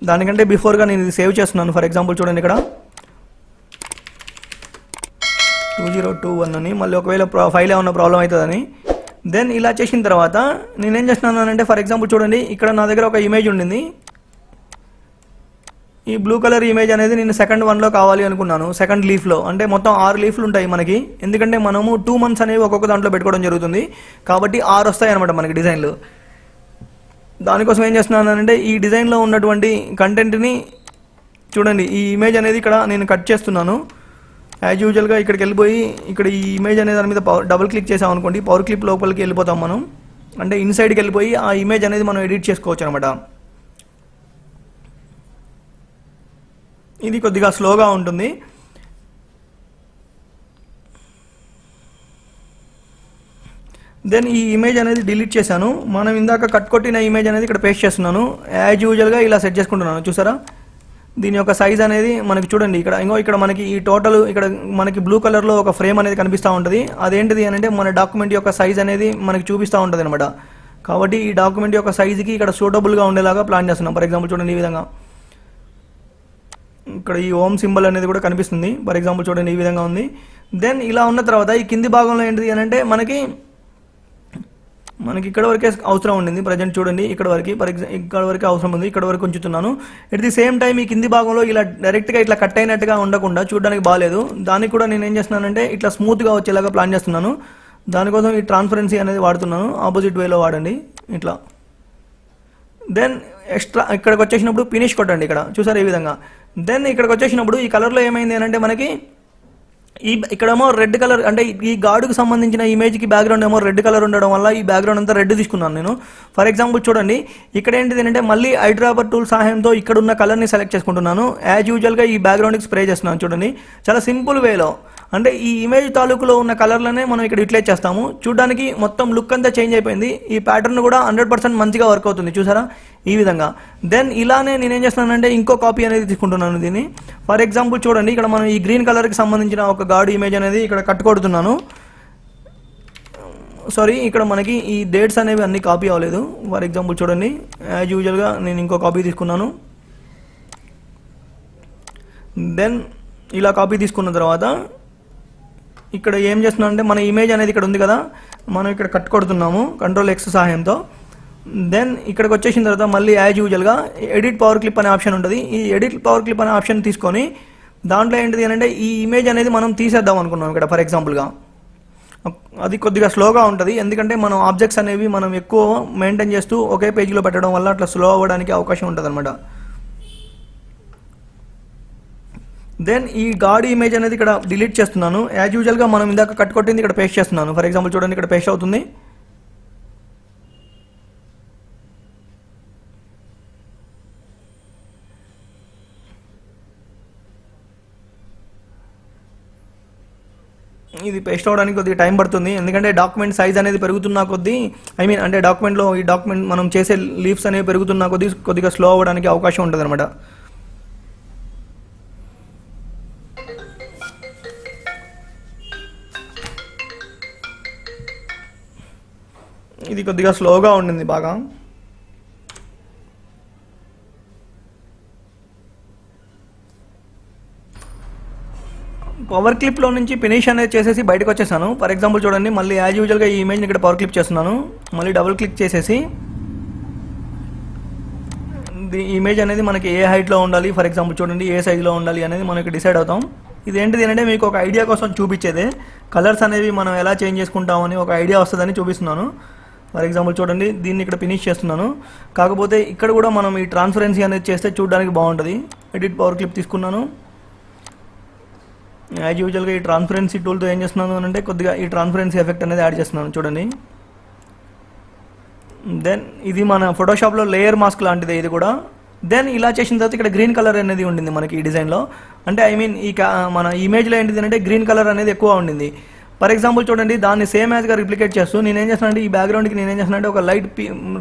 దానికంటే బిఫోర్గా నేను ఇది సేవ్ చేస్తున్నాను. ఫర్ ఎగ్జాంపుల్ చూడండి, ఇక్కడ 2021 అని, మళ్ళీ ఒకవేళ ఫైల్ ఏమన్నా ప్రాబ్లం అవుతుందని. దెన్ ఇలా చేసిన తర్వాత నేనేం చేస్తున్నాను అంటే, ఫర్ ఎగ్జాంపుల్ చూడండి, ఇక్కడ నా దగ్గర ఒక ఇమేజ్ ఉండింది. ఈ బ్లూ కలర్ ఇమేజ్ అనేది నేను సెకండ్ వన్లో కావాలి అనుకున్నాను, సెకండ్ లీఫ్లో. అంటే మొత్తం 6 లీఫ్లు ఉంటాయి మనకి, ఎందుకంటే మనము 2 months అనేవి ఒక్కొక్క దాంట్లో పెట్టుకోవడం జరుగుతుంది, కాబట్టి 6 వస్తాయి అనమాట మనకి డిజైన్లు. దానికోసం ఏం చేస్తున్నాను అంటే, ఈ డిజైన్లో ఉన్నటువంటి కంటెంట్ని చూడండి, ఈ ఇమేజ్ అనేది ఇక్కడ నేను కట్ చేస్తున్నాను. యాజ్ యూజువల్గా ఇక్కడికి వెళ్ళిపోయి ఇక్కడ ఈ ఇమేజ్ అనేది దాని మీద డబుల్ క్లిక్ చేసాం అనుకోండి, పవర్ క్లిప్ లోపలికి వెళ్ళిపోతాం మనం. అంటే ఇన్సైడ్కి వెళ్ళిపోయి ఆ ఇమేజ్ అనేది మనం ఎడిట్ చేసుకోవచ్చు అనమాట. ఇది కొద్దిగా స్లోగా ఉంటుంది. దెన్ ఈ ఇమేజ్ అనేది డిలీట్ చేశాను. మనం ఇందాక కట్ కొట్టిన ఇమేజ్ అనేది ఇక్కడ పేస్ట్ చేస్తున్నాను. యాజ్ యూజువల్గా ఇలా సెట్ చేసుకుంటున్నాను. చూసారా, దీని యొక్క సైజ్ అనేది మనకి చూడండి, ఇక్కడ మనకి ఈ టోటల్ ఇక్కడ మనకి బ్లూ కలర్లో ఒక ఫ్రేమ్ అనేది కనిపిస్తూ ఉంటుంది. అదేంటిది అని అంటే మన డాక్యుమెంట్ యొక్క సైజ్ అనేది మనకి చూపిస్తూ ఉంటుంది అనమాట. కాబట్టి ఈ డాక్యుమెంట్ యొక్క సైజుకి ఇక్కడ సూటబుల్గా ఉండేలాగా ప్లాన్ చేస్తున్నాం. ఫర్ ఎగ్జాంపుల్ చూడండి, ఈ విధంగా ఇక్కడ ఈ ఓం సింబల్ అనేది కూడా కనిపిస్తుంది. ఫర్ ఎగ్జాంపుల్ చూడండి, ఈ విధంగా ఉంది. దెన్ ఇలా ఉన్న తర్వాత ఈ కింది భాగంలో ఏంటిది అని అంటే మనకి ఇక్కడ వరకే అవసరం ఉండింది. ప్రజెంట్ చూడండి, ఇక్కడ వరకే అవసరం ఉంది, ఇక్కడ వరకు ఉంచుతున్నాను. ఎట్ ది సేమ్ టైం ఈ కింది భాగంలో ఇలా డైరెక్ట్గా ఇట్లా కట్ అయినట్టుగా ఉండకుండా చూడడానికి బాగాలేదు. దానికి కూడా నేను ఏం చేస్తున్నానంటే ఇట్లా స్మూత్గా వచ్చేలాగా ప్లాన్ చేస్తున్నాను. దానికోసం ఈ ట్రాన్స్పరెన్సీ అనేది వాడుతున్నాను. ఆపోజిట్ వేలో వాడండి ఇట్లా. దెన్ ఎక్స్ట్రా ఇక్కడికి వచ్చేసినప్పుడు ఫినిష్ కొట్టండి, ఇక్కడ చూసారు ఈ విధంగా. దెన్ ఇక్కడికి వచ్చేసినప్పుడు ఈ కలర్లో ఏమైంది అని అంటే మనకి ఇక్కడేమో రెడ్ కలర్, అంటే ఈ గార్డుకు సంబంధించిన ఇమేజ్కి బ్యాక్గ్రౌండ్ ఏమో రెడ్ కలర్ ఉండడం వల్ల ఈ బ్యాక్గ్రౌండ్ అంతా రెడ్ తీసుకున్నాను నేను. ఫర్ ఎగ్జాంపుల్ చూడండి, ఇక్కడ ఏంటిది అంటే మళ్ళీ ఐడ్రాపర్ టూల్ సహాయంతో ఇక్కడ ఉన్న కలర్ని సెలెక్ట్ చేసుకుంటున్నాను. యాజ్ యూజువల్గా ఈ బ్యాక్గ్రౌండ్కి స్ప్రే చేస్తున్నాను. చూడండి, చాలా సింపుల్ వేలో, అంటే ఈ ఇమేజ్ తాలూకులో ఉన్న కలర్లనే మనం ఇక్కడ యూటిలైజ్ చేస్తాము. చూడడానికి మొత్తం లుక్ అంతా చేంజ్ అయిపోయింది. ఈ ప్యాటర్న్ కూడా 100% మంచిగా వర్క్ అవుతుంది. చూసారా ఈ విధంగా. దెన్ ఇలానే నేనేం చేస్తున్నానంటే ఇంకో కాపీ అనేది తీసుకుంటున్నాను దీన్ని. ఫర్ ఎగ్జాంపుల్ చూడండి, ఇక్కడ మనం ఈ గ్రీన్ కలర్కి సంబంధించిన ఒక గార్డ్ ఇమేజ్ అనేది ఇక్కడ కట్ కొడుతున్నాను. సారీ, ఇక్కడ మనకి ఈ డేట్స్ అనేవి అన్నీ కాపీ అవ్వలేదు. ఫర్ ఎగ్జాంపుల్ చూడండి, యాజ్ యూజువల్గా నేను ఇంకో కాపీ తీసుకున్నాను. దెన్ ఇలా కాపీ తీసుకున్న తర్వాత ఇక్కడ ఏం చేస్తున్నాం అంటే మన ఇమేజ్ అనేది ఇక్కడ ఉంది కదా, మనం ఇక్కడ కట్ కొడుతున్నాము Ctrl+X సహాయంతో. దెన్ ఇక్కడికి వచ్చేసిన తర్వాత మళ్ళీ యాజ్ యూజువల్గా ఎడిట్ పవర్ క్లిప్ అనే ఆప్షన్ ఉంటుంది. ఈ ఎడిట్ పవర్ క్లిప్ అనే ఆప్షన్ తీసుకొని దాంట్లో ఏంటిది అంటే ఈ ఇమేజ్ అనేది మనం తీసేద్దాం అనుకున్నాం ఇక్కడ. ఫర్ ఎగ్జాంపుల్గా అది కొద్దిగా స్లోగా ఉంటుంది, ఎందుకంటే మనం ఆబ్జెక్ట్స్ అనేవి మనం ఎక్కువ మెయింటైన్ చేస్తూ ఒకే పేజీలో పెట్టడం వల్ల అట్లా స్లో అవ్వడానికి అవకాశం ఉంటుంది అనమాట. దెన్ ఈ గార్డ్ ఇమేజ్ అనేది ఇక్కడ డిలీట్ చేస్తున్నాను. యాజ్ యూజువల్గా మనం ఇందాక కట్ కొట్టింది ఇక్కడ పేస్ట్ చేస్తున్నాను. ఫర్ ఎగ్జాంపుల్ చూడండి, ఇక్కడ పేస్ట్ అవుతుంది. ఇది పేస్ట్ అవ్వడానికి కొద్దిగా టైం పడుతుంది, ఎందుకంటే డాక్యుమెంట్ సైజ్ అనేది పెరుగుతున్న కొద్దీ అంటే డాక్యుమెంట్లో ఈ డాక్యుమెంట్ మనం చేసే లీవ్స్ అనేవి పెరుగుతున్న కొద్దీ కొద్దిగా స్లో అవ్వడానికి అవకాశం ఉంటుంది అనమాట. ఇది కొద్దిగా స్లోగా ఉండింది బాగా. పవర్ క్లిప్లో నుంచి ఫినిష్ అనేది చేసేసి బయటకు వచ్చేసాను. ఫర్ ఎగ్జాంపుల్ చూడండి, మళ్ళీ యాజ్ యూజువల్గా ఈ ఇమేజ్ని ఇక్కడ పవర్ క్లిప్ చేస్తున్నాను. మళ్ళీ డబుల్ క్లిక్ చేసేసి ఈ ఇమేజ్ అనేది మనకి ఏ హైట్లో ఉండాలి, ఫర్ ఎగ్జాంపుల్ చూడండి ఏ సైజులో ఉండాలి అనేది మనకి డిసైడ్ అవుతాం. ఇదేంటిది అంటే మీకు ఒక ఐడియా కోసం చూపించేదే, కలర్స్ అనేవి మనం ఎలా చేంజ్ చేసుకుంటామని ఒక ఐడియా వస్తుందని చూపిస్తున్నాను. ఫర్ ఎగ్జాంపుల్ చూడండి, దీన్ని ఇక్కడ ఫినిష్ చేస్తున్నాను. కాకపోతే ఇక్కడ కూడా మనం ఈ ట్రాన్స్పరెన్సీ అనేది చేస్తే చూడడానికి బాగుంటుంది. ఎడిట్ పవర్ క్లిప్ తీసుకున్నాను. యాజ్ యూజువల్గా ఈ ట్రాన్స్పరెన్సీ టూల్తో ఏం చేస్తున్నాను అంటే కొద్దిగా ఈ ట్రాన్స్పరెన్సీ ఎఫెక్ట్ అనేది యాడ్ చేస్తున్నాను చూడండి. దెన్ ఇది మన ఫోటోషాప్లో లేయర్ మాస్క్ లాంటిదే ఇది కూడా. దెన్ ఇలా చేసిన తర్వాత ఇక్కడ గ్రీన్ కలర్ అనేది ఉండింది మనకి ఈ డిజైన్లో. అంటే ఐ మీన్ మన ఇమేజ్లో ఏంటిది అంటే గ్రీన్ కలర్ అనేది ఎక్కువ ఉండింది. ఫర్ ఎగ్జాంపుల్ చూడండి, దాన్ని సేమ్ యాజ్గా రిప్లికేట్ చేస్తూ నేనేం చేస్తానంటే ఈ బ్యాక్గ్రౌండ్కి నేనేం చేస్తానంటే ఒక లైట్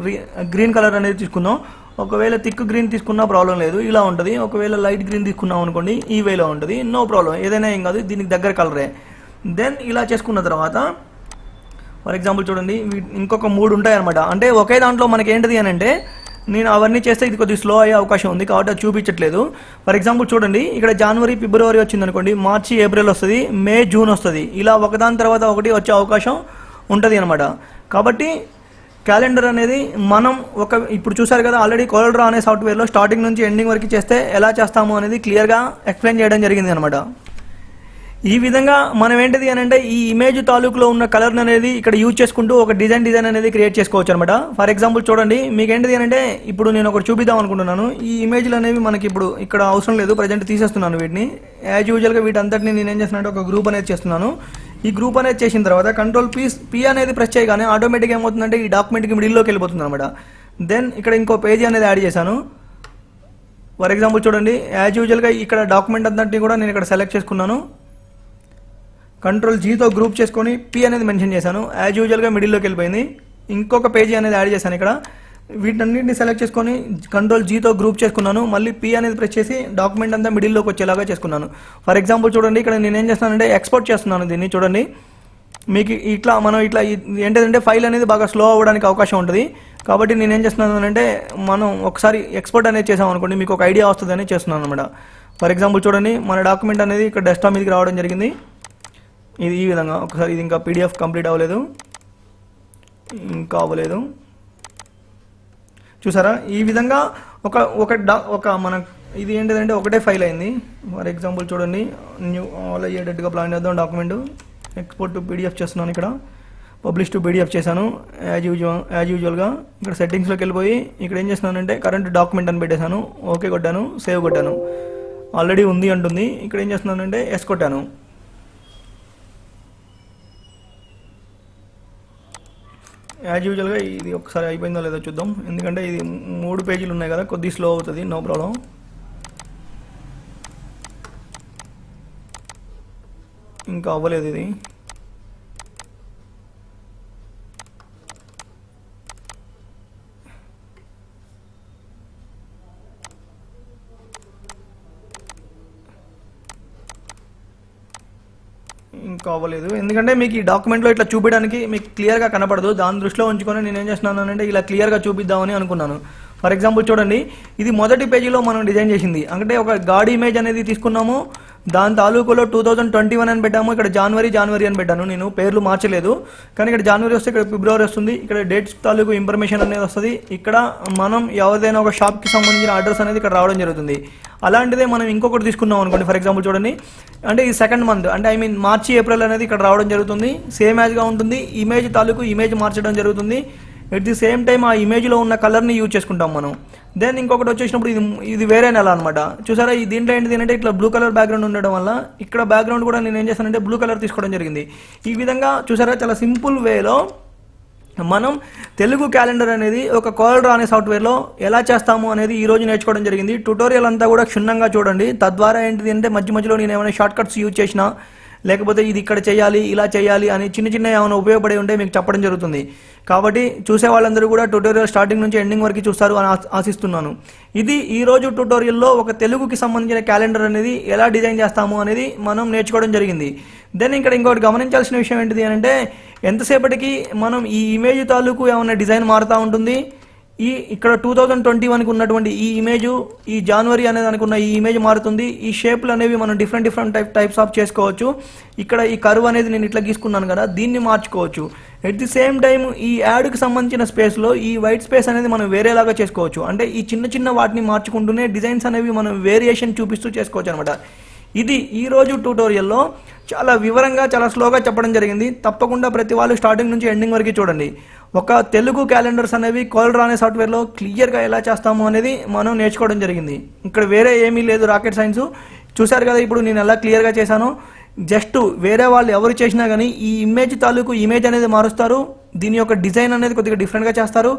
గ్రీన్ కలర్ అనేది తీసుకుందాం. ఒకవేళ థిక్ గ్రీన్ తీసుకున్నా ప్రాబ్లం లేదు, ఇలా ఉంటుంది. ఒకవేళ లైట్ గ్రీన్ తీసుకున్నాం అనుకోండి, ఈ వేలో ఉంటుంది, నో ప్రాబ్లం, ఏదైనా ఏం కాదు, దీనికి దగ్గర కలరే. దెన్ ఇలా చేసుకున్న తర్వాత ఫర్ ఎగ్జాంపుల్ చూడండి, ఇంకొక 3 ఉంటాయి అనమాట. అంటే ఒకే దాంట్లో మనకి ఏంటిది అని అంటే నేను అవన్నీ చేస్తే ఇది కొద్దిగా స్లో అయ్యే అవకాశం ఉంది కాబట్టి అది చూపించట్లేదు. ఫర్ ఎగ్జాంపుల్ చూడండి, ఇక్కడ జనవరి ఫిబ్రవరి వచ్చింది అనుకోండి, మార్చి ఏప్రిల్ వస్తుంది, మే జూన్ వస్తుంది, ఇలా ఒకదాని తర్వాత ఒకటి వచ్చే అవకాశం ఉంటుంది అనమాట. కాబట్టి క్యాలెండర్ అనేది మనం ఇప్పుడు చూసారు కదా, ఆల్రెడీ కోల్డ్రా అనే సాఫ్ట్వేర్లో స్టార్టింగ్ నుంచి ఎండింగ్ వరకు చేస్తే ఎలా చేస్తాము అనేది క్లియర్గా ఎక్స్ప్లెయిన్ చేయడం జరిగింది అనమాట. ఈ విధంగా మనం ఏంటిది అని అంటే ఈ ఇమేజ్ తాలూకులో ఉన్న కలర్ అనేది ఇక్కడ యూజ్ చేసుకుంటూ ఒక డిజైన్ అనేది క్రియేట్ చేసుకోవచ్చు అనమాట. ఫర్ ఎగ్జాంపుల్ చూడండి, మీకు ఏంటిది అని అంటే ఇప్పుడు నేను ఒకటి చూపిద్దాం అనుకుంటున్నాను. ఈ ఇమేజ్లు అనేవి మనకి ఇప్పుడు ఇక్కడ అవసరం లేదు, ప్రజెంట్ తీసేస్తున్నాను వీటిని. యాజ్ యూజువల్గా వీటంతటిని నేను ఏం చేస్తున్నాను, ఒక గ్రూప్ అనేది చేస్తున్నాను. ఈ గ్రూప్ అనేది చేసిన తర్వాత కంట్రోల్ పీ అనేది ప్రెస్ చేయగానే ఆటోమేటిక్గా ఏమవుతుందంటే ఈ డాక్యుమెంట్కి మిడిల్లోకి వెళ్ళిపోతుంది అనమాట. దెన్ ఇక్కడ ఇంకో పేజీ అనేది యాడ్ చేశాను. ఫర్ ఎగ్జాంపుల్ చూడండి, యాజ్ యూజువల్గా ఇక్కడ డాక్యుమెంట్ అంతటిని కూడా నేను ఇక్కడ సెలెక్ట్ చేసుకున్నాను. కంట్రోల్ జీతో గ్రూప్ చేసుకొని పీ అనేది మెన్షన్ చేశాను. యాజ్ యూజువల్గా మిడిల్లోకి వెళ్ళిపోయింది. ఇంకొక పేజీ అనేది యాడ్ చేశాను. ఇక్కడ వీటన్నింటిని సెలెక్ట్ చేసుకొని కంట్రోల్ జీతో గ్రూప్ చేసుకున్నాను. మళ్ళీ పీ అనేది ప్రెస్ చేసి డాక్యుమెంట్ అంతా మిడిల్లోకి వచ్చేలాగా చేసుకున్నాను. ఫర్ ఎగ్జాంపుల్ చూడండి, ఇక్కడ నేను ఏం చేస్తానంటే ఎక్స్పోర్ట్ చేస్తున్నాను దీన్ని. చూడండి, మీకు మనం ఇట్లా ఏంటంటే ఫైల్ అనేది బాగా స్లో అవ్వడానికి అవకాశం ఉంటుంది. కాబట్టి నేను ఏం చేస్తున్నాను అంటే మనం ఒకసారి ఎక్స్పోర్ట్ అనేది చేసాం అనుకోండి, మీకు ఒక ఐడియా వస్తుందని చేస్తున్నాను అనమాట. ఫర్ ఎగ్జాంపుల్ చూడండి, మన డాక్యుమెంట్ అనేది ఇక్కడ డెస్క్టాప్ మీదకి రావడం జరిగింది. ఇది ఈ విధంగా ఒకసారి, ఇది ఇంకా పీడిఎఫ్ కంప్లీట్ అవ్వలేదు, ఇంకా అవ్వలేదు. చూసారా, ఈ విధంగా ఒక మన ఇది ఏంటిదంటే ఒకటే ఫైల్ అయింది. ఫర్ ఎగ్జాంపుల్ చూడండి, న్యూ ఆల్ అయ్యేటట్టుగా ప్లాన్ చేద్దాం. డాక్యుమెంట్ ఎక్స్పోర్ట్ టు పీడిఎఫ్ చేస్తున్నాను. ఇక్కడ పబ్లిష్ టు పీడిఎఫ్ చేశాను. యాజ్ యూజువల్గా ఇక్కడ సెట్టింగ్స్లోకి వెళ్ళిపోయి ఇక్కడ ఏం చేస్తున్నానంటే కరెంట్ డాక్యుమెంట్ అని పెట్టేశాను. ఓకే కొట్టాను, సేవ్ కొట్టాను. ఆల్రెడీ ఉంది అంటుంది. ఇక్కడ ఏం చేస్తున్నానంటే ఎస్ కొట్టాను. యాజ్ యూజువల్గా ఇది ఒకసారి అయిపోయిందో లేదో చూద్దాం. ఎందుకంటే ఇది 3 పేజీలు ఉన్నాయి కదా, కొద్దిగా స్లో అవుతుంది, నో ప్రాబ్లం. ఇంకా అవ్వలేదు ఇది. ఇంకా అవ్వలేదు ఎందుకంటే మీకు ఈ డాక్యుమెంట్లో ఇట్లా చూపించడానికి మీకు క్లియర్గా కనపడదు. దాని దృష్టిలో ఉంచుకొని నేను ఏం చేస్తున్నాను అంటే ఇలా క్లియర్గా చూపిద్దామని అనుకున్నాను. ఫర్ ఎగ్జాంపుల్ చూడండి, ఇది మొదటి పేజీలో మనం డిజైన్ చేసింది. అంటే ఒక గాడ్ ఇమేజ్ అనేది తీసుకున్నాము, దాని తాలూకులో 2021 అని పెట్టాము. ఇక్కడ జనవరి అని పెట్టాను, నేను పేర్లు మార్చలేదు. కానీ ఇక్కడ జనవరి వస్తే ఇక్కడ ఫిబ్రవరి వస్తుంది. ఇక్కడ డేట్స్ తాలూకు ఇన్ఫర్మేషన్ అనేది వస్తుంది. ఇక్కడ మనం ఎవరిదైనా ఒక షాప్కి సంబంధించిన అడ్రస్ అనేది ఇక్కడ రావడం జరుగుతుంది. అలాంటిదే మనం ఇంకొకటి తీసుకున్నాం అనుకోండి. ఫర్ ఎగ్జాంపుల్ చూడండి, అంటే ఈ సెకండ్ మంత్ అంటే ఐ మీన్ మార్చి ఏప్రిల్ అనేది ఇక్కడ రావడం జరుగుతుంది. సేమ్ యాజ్గా ఉంటుంది. ఇమేజ్ తాలూకు ఇమేజ్ మార్చడం జరుగుతుంది. ఎట్ ది సేమ్ టైం ఆ ఇమేజ్లో ఉన్న కలర్ని యూజ్ చేసుకుంటాం మనం. దెన్ ఇంకొకటి వచ్చేసినప్పుడు ఇది వేరే నెల అనమాట. చూసారా, ఈ దీంట్లో ఏంటిది అంటే ఇట్లా బ్లూ కలర్ బ్యాక్గ్రౌండ్ ఉండడం వల్ల ఇక్కడ బ్యాక్గ్రౌండ్ కూడా నేను ఏం చేస్తానంటే బ్లూ కలర్ తీసుకోవడం జరిగింది. ఈ విధంగా చూసారా, చాలా సింపుల్ వేలో మనం తెలుగు క్యాలెండర్ అనేది ఒక కోల్డ్రా అనే సాఫ్ట్వేర్లో ఎలా చేస్తాము అనేది ఈ రోజు నేర్చుకోవడం జరిగింది. ట్యుటోరియల్ అంతా కూడా క్షుణ్ణంగా చూడండి. తద్వారా ఏంటిది అంటే మధ్యలో నేను ఏమైనా షార్ట్ కట్స్ యూజ్ చేసినా లేకపోతే ఇది ఇక్కడ చేయాలి ఇలా చేయాలి అని చిన్న ఏమైనా ఉపయోగపడి ఉంటే మీకు చెప్పడం జరుగుతుంది. కాబట్టి చూసే వాళ్ళందరూ కూడా ట్యుటోరియల్ స్టార్టింగ్ నుంచి ఎండింగ్ వరకు చూస్తారు అని ఆశిస్తున్నాను. ఇది ఈరోజు ట్యుటోరియల్లో ఒక తెలుగుకి సంబంధించిన క్యాలెండర్ అనేది ఎలా డిజైన్ చేస్తాము అనేది మనం నేర్చుకోవడం జరిగింది. దెన్ ఇక్కడ ఇంకోటి గమనించాల్సిన విషయం ఏంటిది అంటే ఎంతసేపటికి మనం ఈ ఇమేజ్ తాలూకు ఏమైనా డిజైన్ మారుతూ ఉంటుంది. ఇక్కడ 2021కి ఉన్నటువంటి ఈ ఇమేజ్ ఈ జనవరి అనే దానికి ఉన్న ఈ ఇమేజ్ మారుతుంది. ఈ షేప్లు అనేవి మనం డిఫరెంట్ టైప్స్ ఆఫ్ చేసుకోవచ్చు. ఇక్కడ ఈ కర్వ్ అనేది నేను ఇట్లా గీసుకున్నాను కదా, దీన్ని మార్చుకోవచ్చు. ఎట్ ది సేమ్ టైం ఈ యాడ్కి సంబంధించిన స్పేస్లో ఈ వైట్ స్పేస్ అనేది మనం వేరేలాగా చేసుకోవచ్చు. అంటే ఈ చిన్న వాటిని మార్చుకుంటూనే డిజైన్స్ అనేవి మనం వేరియేషన్ చూపిస్తూ చేసుకోవచ్చు అనమాట. ఇది ఈరోజు ట్యూటోరియల్లో చాలా వివరంగా చాలా స్లోగా చెప్పడం జరిగింది. తప్పకుండా ప్రతి వాళ్ళు స్టార్టింగ్ నుంచి ఎండింగ్ వరకు చూడండి. ఒక తెలుగు క్యాలెండర్స్ అనేవి కోల్డ్రా అనే సాఫ్ట్వేర్లో క్లియర్గా ఎలా చేస్తాము అనేది మనం నేర్చుకోవడం జరిగింది. ఇక్కడ వేరే ఏమీ లేదు రాకెట్ సైన్స్. చూశారు కదా ఇప్పుడు నేను ఎలా క్లియర్గా చేశాను. జస్ట్ వేరే వాళ్ళు ఎవరు చేసినా కానీ ఈ ఇమేజ్ తాలూకు ఇమేజ్ అనేది మారుస్తారు. దీని యొక్క డిజైన్ అనేది కొద్దిగా డిఫరెంట్గా చేస్తారు.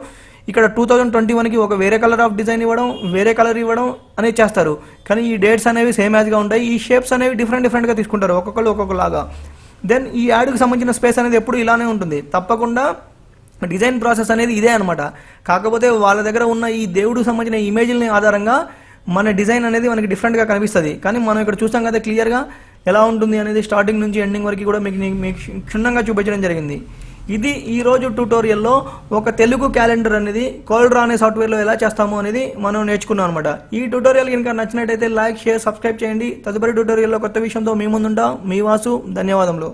ఇక్కడ 2021కి ఒక వేరే కలర్ ఆఫ్ డిజైన్ ఇవ్వడం, వేరే కలర్ ఇవ్వడం అనేది చేస్తారు. కానీ ఈ డేట్స్ అనేవి సేమ్ యాజ్గా ఉంటాయి. ఈ షేప్స్ అనేవి డిఫరెంట్గా తీసుకుంటారు, ఒక్కొక్కరు ఒక్కొక్కలాగా. దెన్ ఈ యాడ్కి సంబంధించిన స్పేస్ అనేది ఎప్పుడు ఇలానే ఉంటుంది. తప్పకుండా డిజైన్ ప్రాసెస్ అనేది ఇదే అనమాట. కాకపోతే వాళ్ళ దగ్గర ఉన్న ఈ దేవుడికి సంబంధించిన ఇమేజ్ని ఆధారంగా మన డిజైన్ అనేది మనకి డిఫరెంట్గా కనిపిస్తుంది. కానీ మనం ఇక్కడ చూస్తాం కదా క్లియర్గా ఎలా ఉంటుంది అనేది స్టార్టింగ్ నుంచి ఎండింగ్ వరకు కూడా మీకు క్షుణ్ణంగా చూపించడం జరిగింది. ఇది ఈరోజు ట్యూటోరియల్లో ఒక తెలుగు క్యాలెండర్ అనేది కోల్డ్రా అనే సాఫ్ట్వేర్లో ఎలా చేస్తాము అనేది మనం నేర్చుకున్నాం అనమాట. ఈ ట్యూటోరియల్ కనుక నచ్చినట్టయితే లైక్, షేర్, సబ్స్క్రైబ్ చేయండి. తదుపరి ట్యూటోరియల్లో కొత్త విషయంతో మీ ముందుంటాం. మీ వాసు. ధన్యవాదములు.